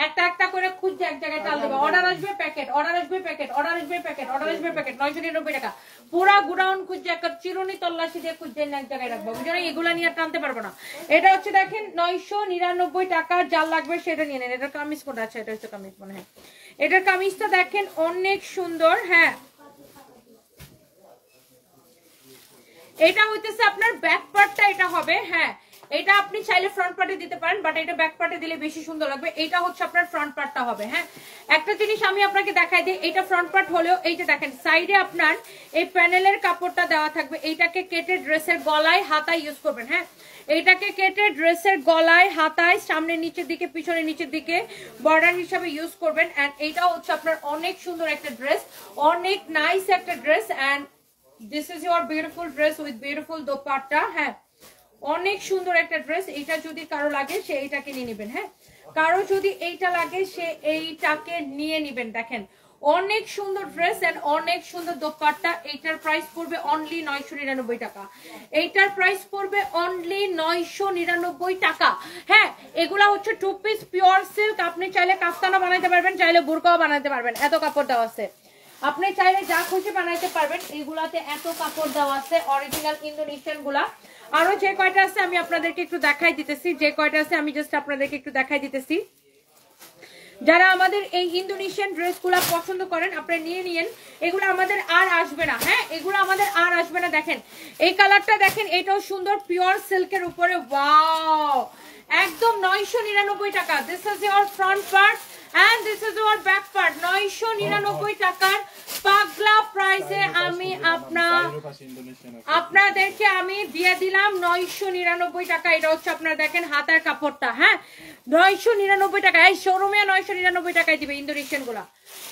Speaker 1: একটা একটা করে খুঁজে এক জায়গায় চাল দেবে। অর্ডার আসবে প্যাকেট, অর্ডার আসবে প্যাকেট, অর্ডার আসবে প্যাকেট, অর্ডার আসবে প্যাকেট, 999 টাকা। পুরা গোডাউন খুঁজে একটা চিরুনি তল্লাশি দিয়ে খুঁজে এক জায়গায় রাখবো, বুঝো না? এগুলা নিয়ে টানতে পারবো না। এটা হচ্ছে দেখেন 999 টাকা, যার লাগবে সেটা নিয়ে নেন। এটার কামিজ কোনটা আছে? এটা হচ্ছে কামিজ মনে হয়। এটার কামিজটা দেখেন অনেক সুন্দর। হ্যাঁ, এটা হইতেছে আপনার ব্যাক পার্টটা, এটা হবে। হ্যাঁ, এটা আপনি চাইলে ফ্রন্ট পার্টে দিতে পারেন, বাট এটা ব্যাক পার্টে দিলে বেশি সুন্দর লাগবে। এটা হচ্ছে আপনার ফ্রন্ট পার্টটা হবে। হ্যাঁ, একটা জিনিস আমি আপনাকে দেখাই দিই, এটা ফ্রন্ট পার্ট হলেও এই যে দেখেন সাইডে আপনার এই প্যানেলের কাপড়টা দেওয়া থাকবে। এইটাকে কেটে ড্রেসের গলায় হাতায় ইউজ করবেন। হ্যাঁ, এইটাকে কেটে ড্রেসের গলায় হাতায় সামনে নিচের দিকে পিছনে নিচের দিকে বর্ডার হিসাবে ইউজ করবেন। এন্ড এইটা হচ্ছে আপনার অনেক সুন্দর একটা ড্রেস, অনেক নাইস একটা dress. And this is your beautiful dress with beautiful dupatta. হ্যাঁ, অনেক সুন্দর একটা ড্রেস। এটা যদি কারো লাগে সে এইটাকে নিয়ে নেবেন। হ্যাঁ, কারো যদি এইটা লাগে সে এইটাকে নিয়ে নেবেন। দেখেন অনেক সুন্দর ড্রেস এন্ড অনেক সুন্দর দোপাট্টা। এইটার প্রাইস পড়বে অনলি 999 টাকা। এইটার প্রাইস পড়বে অনলি 999 টাকা। হ্যাঁ, এগুলা হচ্ছে 2 পিস পিওর সিল্ক। আপনি চাইলে কাফতানা বানাইতে পারবেন, চাইলে বুরকাও বানাইতে পারবেন, এত কাপড় দেওয়া আছে। আপনি চাইলে যা খুশি বানাইতে পারবেন। এগুলাতে এত কাপড় দেওয়া আছে, অরিজিনাল ইন্দোনেশিয়ান গুলা। আরো যে কয়টা আছে আমি আপনাদেরকে একটু দেখাই দিতেছি, যে কয়টা আছে আমি জাস্ট আপনাদেরকে একটু দেখাই দিতেছি। যারা আমাদের এই ইন্দোনেশিয়ান ড্রেসগুলো পছন্দ করেন আপনারা নিয়ে নিন, এগুলো আমাদের আর আসবে না। হ্যাঁ, এগুলো আমাদের আর আসবে না। দেখেন এই কালারটা দেখেন, এটাও সুন্দর পিওর সিল্কের উপরে। ওয়াও, একদম 999 টাকা। This is your front part and this is your back part। 999 টাকার পাগলা প্রাইসে আমি আপনাদেরকে আমি দিয়ে দিলাম 999 টাকা। এটা হচ্ছে আপনারা দেখেন হাতার কাপড়টা। হ্যাঁ, 999 টাকা। এই শোরুমে 999 টাকায় দিবে ইন্দোনেশিয়ান গুলা,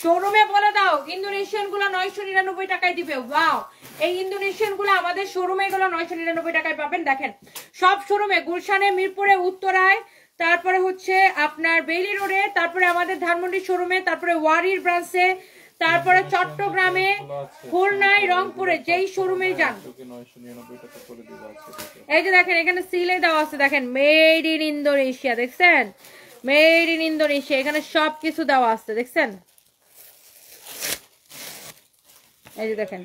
Speaker 1: শোরুমে বলে দাও ইন্দোনেশিয়ান গুলা 999 টাকায় দিবে। ওয়াও, এই ইন্দোনেশিয়ান গুলো আমাদের শোরুমে গুলো 999 টাকায় পাবেন। দেখেন সব শোরুমে, গুলশানে, মিরপুরে, উত্তরায়, তারপরে হচ্ছে আপনার বেইলি রোডে, তারপরে আমাদের ধানমন্ডি শোরুমে, তারপরে ওয়ারির ব্রাঞ্চে, তারপরে চট্টগ্রামে, খুলনায়, রংপুরে, যেই শোরুমে যান। এই যে দেখেন এখানে সিলে দেওয়া আছে, দেখেন মেড ইন ইন্দোনেশিয়া, দেখছেন? মেড ইন ইন্দোনেশিয়া, এখানে সবকিছু দেওয়া আছে, দেখছেন? এই যে দেখেন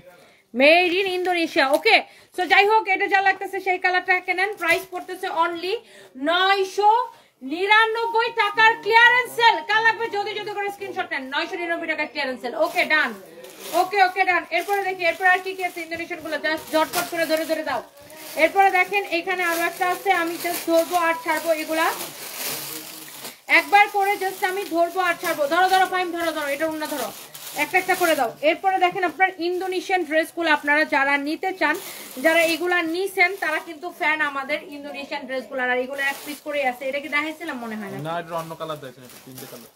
Speaker 1: made in Indonesia. Okay, so যাই হোক, এটা যা লাগতেছে সেই কালারটা নেন। প্রাইস পড়তেছে অনলি 999 টাকার ক্লিয়ারেন্স সেল। কাল লাগবে যদি করে স্ক্রিনশট নেন। 999 টাকার ক্লিয়ারেন্স সেল। ওকে ডান, ওকে ডান। এরপরে দেখি এরপর আর কি কি আছে ইন্দোনেশিয়ান গুলো, জাস্ট ঝটপট করে ধরে দাও। এরপরে দেখেন এখানে আরো একটা আছে, আমি জাস্ট ধরবো আর ছাড়বো। এগুলা একবার করে জাস্ট আমি ধরবো আর ছাড়বো। ধরো ফাইম, ধরো এটা অন্য ধরো, একটা একটা করে দাও। এরপরে দেখেন আপনার ইন্দোনেশিয়ান ড্রেসগুলো আপনারা যারা নিতে চান, যারা এগুলা নিছেন তারা কিন্তু ফ্যান আমাদের ইন্দোনেশিয়ান ড্রেসগুলো। আর এগুলো এক পিস করে আছে, এটা কি দেখাইছিলাম মনে হয় না?
Speaker 3: এটা অন্য কালার দেখেন, এটা তিনটে কালার।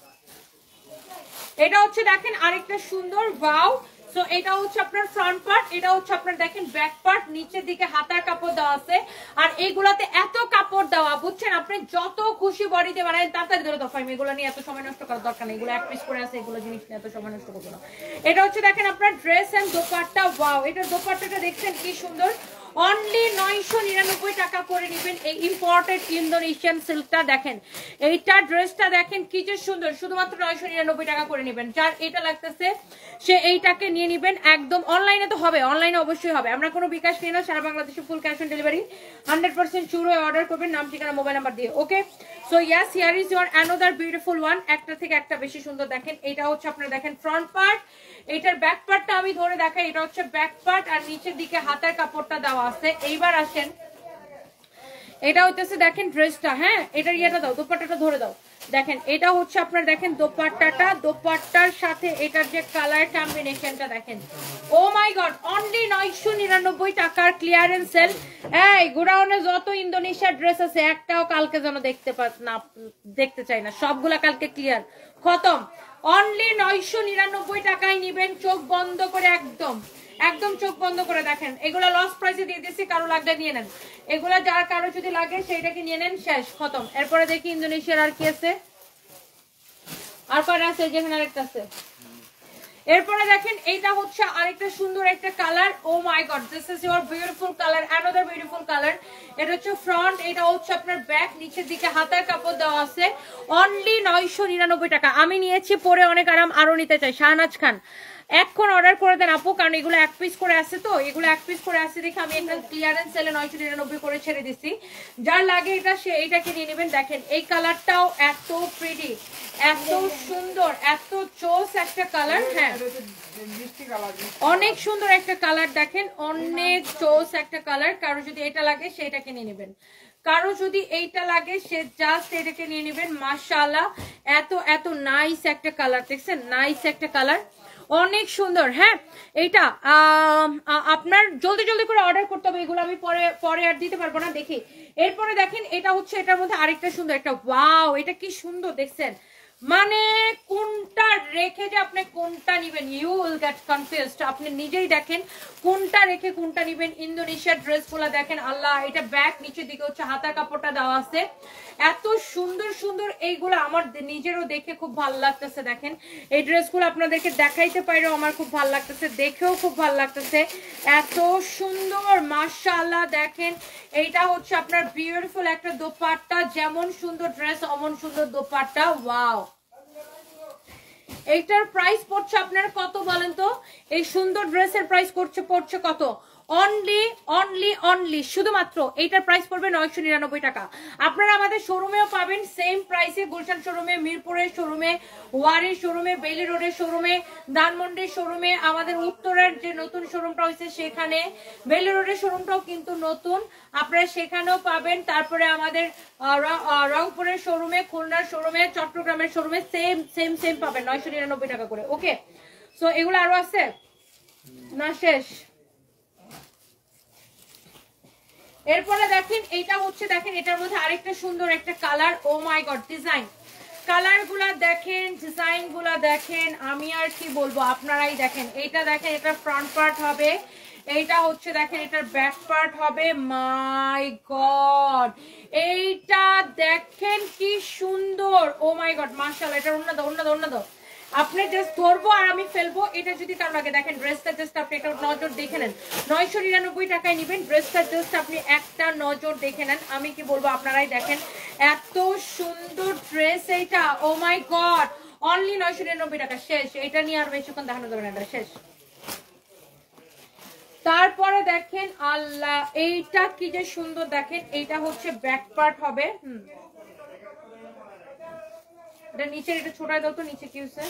Speaker 1: এটা হচ্ছে দেখেন আরেকটা সুন্দর। ওয়াও, সো এটা হচ্ছে আপনার ফ্রন্ট পার্ট, এটা হচ্ছে আপনার দেখেন ব্যাক পার্ট। নিচের দিকে হাতার কাপড় দেওয়া আছে। আর এইগুলাতে এত কাপড় দেওয়া, বুঝছেন? আপনি যত খুশি বডিতে বানায় তাড়াতাড়ি ধরে দফাই। এগুলো নিয়ে এত সময় নষ্ট করার দরকার নেই, এগুলো এক পিস করে আছে, এগুলো জিনিস নিয়ে এত সময় নষ্ট করবো না। এটা হচ্ছে দেখেন আপনার ড্রেস এন্ড দোপাট্টা। ওয়াও, এটার দোপাট্টাটা দেখছেন কি সুন্দর, অনলি 999 টাকা করে নেবেন এই ইম্পোর্টেড ইন্দোনেশিয়ান সিল্কটা। দেখেন এইটা ড্রেসটা দেখেন কি যে সুন্দর, শুধুমাত্র 999 টাকা করে নেবেন। যার এটা লাগতেছে সে এইটাকে নিয়ে নেবেন একদম। অনলাইনে তো হবে, অনলাইনে অবশ্যই হবে, আমরা কোনো বিকাশ নিই না, সারা বাংলাদেশে full cash on delivery 100% sure হয়ে অর্ডার করবেন নাম ঠিকানা মোবাইল নাম্বার দিয়ে। Okay, so yes, here is your another beautiful one. একটা থেকে একটা বেশি সুন্দর। দেখেন এটা হচ্ছে আপনারা দেখেন ফ্রন্ট পার্ট, এটার ব্যাক পার্টটা আমি ধরে দেখাই, এটা হচ্ছে ব্যাক পার্ট আর নিচের দিকে হাতের কাপড়টা দেওয়া আছে। এইবার আসেন, এটা হচ্ছে দেখেন ড্রেসটা, হ্যাঁ এটার ইয়েটা দাও, দোপাট্টাটা ধরে দাও। দেখেন এটা হচ্ছে আপনার দেখেন দোপাট্টাটা, দোপাট্টার সাথে এটার যে কালার কম্বিনেশনটা দেখেন, ও মাই গড, অনলি 999 টাকার ক্লিয়ারেন্স সেল। এই গোডাউনে যত ইন্দোনেশিয়া ড্রেস আছে একটাও কালকে যেন দেখতে চাই না, সবগুলা কালকে ক্লিয়ার খতম। অনলি 999 টাকায় নিবেন, চোখ বন্ধ করে, একদম একদম চোখ বন্ধ করে। দেখেন এগুলা লস প্রাইসে দিয়ে দিচ্ছি, কারো লাগলে নিয়ে নেন, এগুলা যার কারো যদি লাগে সেইটাকে নিয়ে নেন, শেষ খতম। এরপরে দেখি ইন্দোনেশিয়ার আর কি আছে, আর কয়টা আছে, যেখানে আরেকটা আছে। এরপরে দেখেন এইটা হচ্ছে আরেকটা সুন্দর একটা colour, oh my god, this is your beautiful colour, another beautiful colour. এটা হচ্ছে ফ্রন্ট, এটা হচ্ছে আপনার ব্যাক, নিচের দিকে হাতার কাপড় দেওয়া আছে। অনলি 999 টাকা। আমি নিয়েছি, পরে অনেক আরাম, আরো নিতে চাই। শাহনাজ খান এখন অর্ডার করে দেন আপু, কারণ এগুলো এক পিস করে আছে, তো এগুলো এক পিস করে আছে দেখে আমি একটা ক্লিয়ারেন্স সেলে 999 করে ছেড়ে দিচ্ছি। যার লাগে এটা সে এইটাকে নিয়ে নেবেন। দেখেন এই কালারটাও এত প্রিটি, এত সুন্দর, এত চোস একটা কালার, হ্যাঁ অনেক সুন্দর একটা কালার। দেখেন অনেক চোস একটা কালার, কারো যদি এটা লাগে সেটাকে নিয়ে নেবেন, কারো যদি এইটা লাগে সে জাস্ট এটাকে নিয়ে নেবেন। মাশাআল্লাহ, এত এত নাইস একটা কালার, দেখছেন নাইস একটা কালার, অনেক সুন্দর। হ্যাঁ এইটা আপনার জলদি জলদি করে অর্ডার করতে হবে, এগুলো আমি পরে আর দিতে পারবো না। দেখি এরপরে দেখেন এটা হচ্ছে, এটার মধ্যে আরেকটা সুন্দর একটা, ওয়াও এটা কি সুন্দর দেখছেন, মানে কোনটা রেখে যে আপনি কোনটা নিবেন, ইউ উইল গেট কনফিউজড। আপনি নিজেই দেখেন কোনটা রেখে কোনটা নিবেন। ইন্দোনেশিয়ার ড্রেসগুলো দেখেন, আল্লাহ, এটা ব্যাক, নিচের দিকে হচ্ছে হাতার কাপড়টা দেওয়া আছে, এত সুন্দর সুন্দর এইগুলো আমার নিজেরও দেখে খুব ভালো লাগতেছে। দেখেন এই ড্রেসগুলো আপনাদেরকে দেখাইতে পারেও আমার খুব ভালো লাগতেছে, দেখেও খুব ভালো লাগতেছে, এত সুন্দর মাশাআল্লাহ। দেখেন এইটা হচ্ছে আপনার বিউটিফুল একটা দোপাট্টা, যেমন সুন্দর ড্রেস অমন সুন্দর দোপাট্টা, ওয়াও। এইটার প্রাইস পড়ছে আপনার কত বলেন তো, এই সুন্দর ড্রেসের প্রাইস পড়ছে কত, অনলি অনলি অনলি শুধুমাত্র এইটার প্রাইস পড়বে 999 টাকা। আপনারা আমাদের শোরুমেও পাবেন সেম প্রাইসে, গুলশান শোরুমে, মিরপুরের শোরুমে, ওয়ারির শোরুমে, বেইলি রোডের শোরুমে, ধানমন্ডির শোরুমে, আমাদের উত্তরের যে নতুন শোরুমটা হয়েছে সেখানে, বেইলি রোডের শোরুমটাও কিন্তু নতুন, আপনারা সেখানেও পাবেন। তারপরে আমাদের রংপুরের শোরুমে, খুলনার শোরুমে, চট্টগ্রামের শোরুমে সেম সেম সেম পাবেন 999 টাকা করে। ওকে, সো এগুলো আরো আছে না, শেষ। এরপরে দেখেন এইটা হচ্ছে, দেখেন এটার মধ্যে আরেকটা সুন্দর একটা colour, oh my god, design colour গুলা দেখেন, ডিজাইন গুলা দেখেন, আমি আর কি বলবো, আপনারাই দেখেন। এইটা দেখেন, এটা ফ্রন্ট পার্ট হবে, এইটা হচ্ছে দেখেন এটার ব্যাক পার্ট হবে, মাই গড এইটা দেখেন কি সুন্দর, ও মাই গড মাশাআল্লাহ। এটা অন্য দাও, অন্য দাও, অন্য দাও, আপনি জাস্ট ধরবো আর আমি ফেলবো। এটা যদি কারো লাগে, দেখেন ড্রেসটা জাস্ট আপনি একটা নজর দেখে নেন, 999 টাকায় নিবেন ড্রেসটা, জাস্ট আপনি একটা নজর দেখে নেন। আমি কি বলবো, আপনারাই দেখেন এত সুন্দর ড্রেস এইটা, ও মাই গড, অনলি 999 টাকা, শেষ। এটা নিয়ে আর বেশিক্ষণ দেখানো যাবে না, এটা শেষ। তারপরে দেখেন, আল্লাহ এইটা কি যে সুন্দর, দেখেন এইটা হচ্ছে ব্যাক পার্ট হবে, এটা নিচে, এটা ছোটাই দাও তো, নিচে কি হচ্ছে,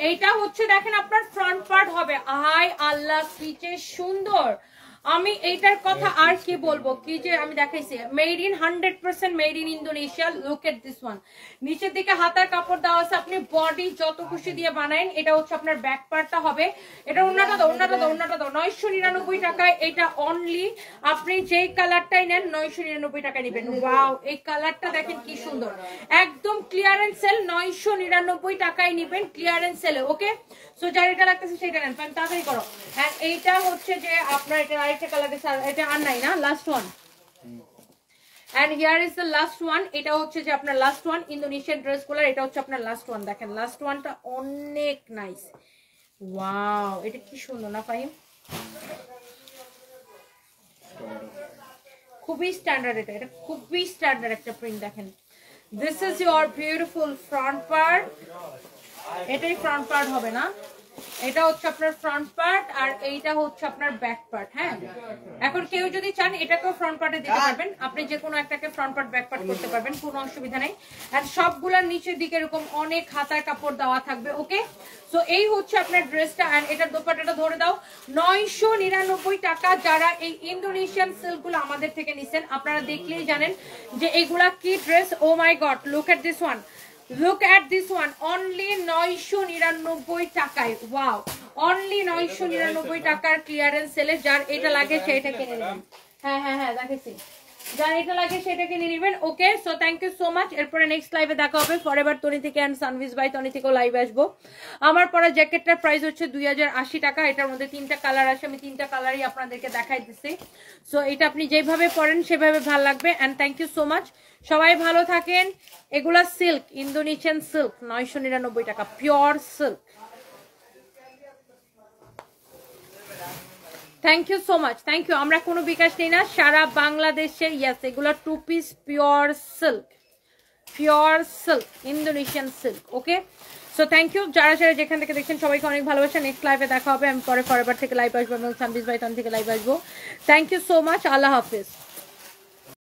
Speaker 1: এইটা হচ্ছে দেখেন আপনার ফ্রন্ট পার্ট হবে। আহাই আল্লাহ কি যে সুন্দর, আমি এইটার কথা আর কি বলবো, কি যে আমি দেখাইছি, made in 100% made in Indonesia. Look at this one, নিচের দিকে হাতার কাপড় দেওয়া আছে, আপনি বডি যত খুশি দিয়ে বানাইন। এটা হচ্ছে আপনার ব্যাক পার্টটা হবে, এটা ওন্নাটা দাও, ওন্নাটা দাও, ওন্নাটা দাও, 999 টাকায় এটা অনলি। আপনি যেই কালারটাই নেন 999 টাকায় নেবেন। ওয়াও, এই কালারটা দেখেন কি সুন্দর, একদম ক্লিয়ারেন্স সেল, 999 টাকায় নেবেন ক্লিয়ারেন্স সেলে। ওকে, সো যার এটা লাগতেছে সেটা নেন, তাড়াতাড়ি করো। এন্ড এইটা হচ্ছে যে আপনার এটা আরেকটা কালার আছে, এটা আর নাই না, last one. And here is the last one, এটা হচ্ছে যে আপনার লাস্ট ওয়ান ইন্দোনেশিয়ান ড্রেস গুলার, এটা হচ্ছে আপনার লাস্ট ওয়ান। দেখেন লাস্ট ওয়ানটা অনেক নাইস, ওয়াও, এটা কি সুন্দর না ফাহিম, খুবই স্ট্যান্ডার্ড, এটা খুবই স্ট্যান্ডার্ড একটা প্রিন্ট। দেখেন, this is your beautiful front part. এটাই ফ্রন্ট পার্ট হবে না, এটা হচ্ছে আপনার ফ্রন্ট পার্ট আর এইটা হচ্ছে আপনার ব্যাক পার্ট। হ্যাঁ, এখন কেউ যদি চান এটাকেও ফ্রন্ট পার্টে দিতে পারবেন, আপনি যে কোনো একটাকে ফ্রন্ট পার্ট ব্যাক পার্ট করতে পারবেন, কোনো অসুবিধা নেই। আর সবগুলোর নিচের দিকে এরকম অনেক হাতার কাপড় দেওয়া থাকবে। ওকে, সো এই হচ্ছে আপনার ড্রেসটা। আর এটার দোপাট্টাটা ধরে দাও, 999 টাকা। যারা এই ইন্দোনেশিয়ান সিল্কগুলো আমাদের থেকে নিছেন আপনারা দেখলেই জানেন যে এগুলা কি dress. Oh my god, look at this one, look at this one, only 999 টাকায়। ওয়াও, অনলি 999 টাকার ক্লিয়ারেন্স সেলে। যার এটা লাগে সেটা কিনে নেবেন। হ্যাঁ হ্যাঁ হ্যাঁ, দেখেছি, যার এটা লাগে সেটা কিনে নেবেন। Okay, so thank you so much. এরপরে নেক্সট লাইভে দেখা হবে ফরএভার তনি থেকে অ্যান্ড সানভিজ বাই তনি থেকেও লাইভে আসবো। আমার পরা জ্যাকেটটার প্রাইস হচ্ছে 2080 টাকা। এটার মধ্যে 3টা কালার আছে, আমি 3টা কালারই আপনাদেরকে দেখাই দিচ্ছি। সো এটা আপনি যেভাবে পরেন সেভাবে ভালো লাগবে। And thank you so much, সবাই ভালো থাকেন। এগুলা সিল্ক, ইন্দোনেশিয়ান সিল্ক, 999 টাকা, pure silk. Thank you so much, thank you. আমরা কোনো বিকাশ নেই না, সারা বাংলাদেশে। ইয়াস, এগুলো 2 piece pure silk, pure silk, Indonesian silk. Okay, so thank you. যারা যারা যেখান থেকে দেখছেন সবাইকে অনেক ভালোবাসা। নেক্সট লাইভে দেখা হবে, আমি পরে ফরএভার থেকে লাইভ আসবো এবং সানভিজ বাই তনি থেকে লাইভ আসবো। থ্যাংক ইউ সো মাচ, আল্লাহ হাফিজ।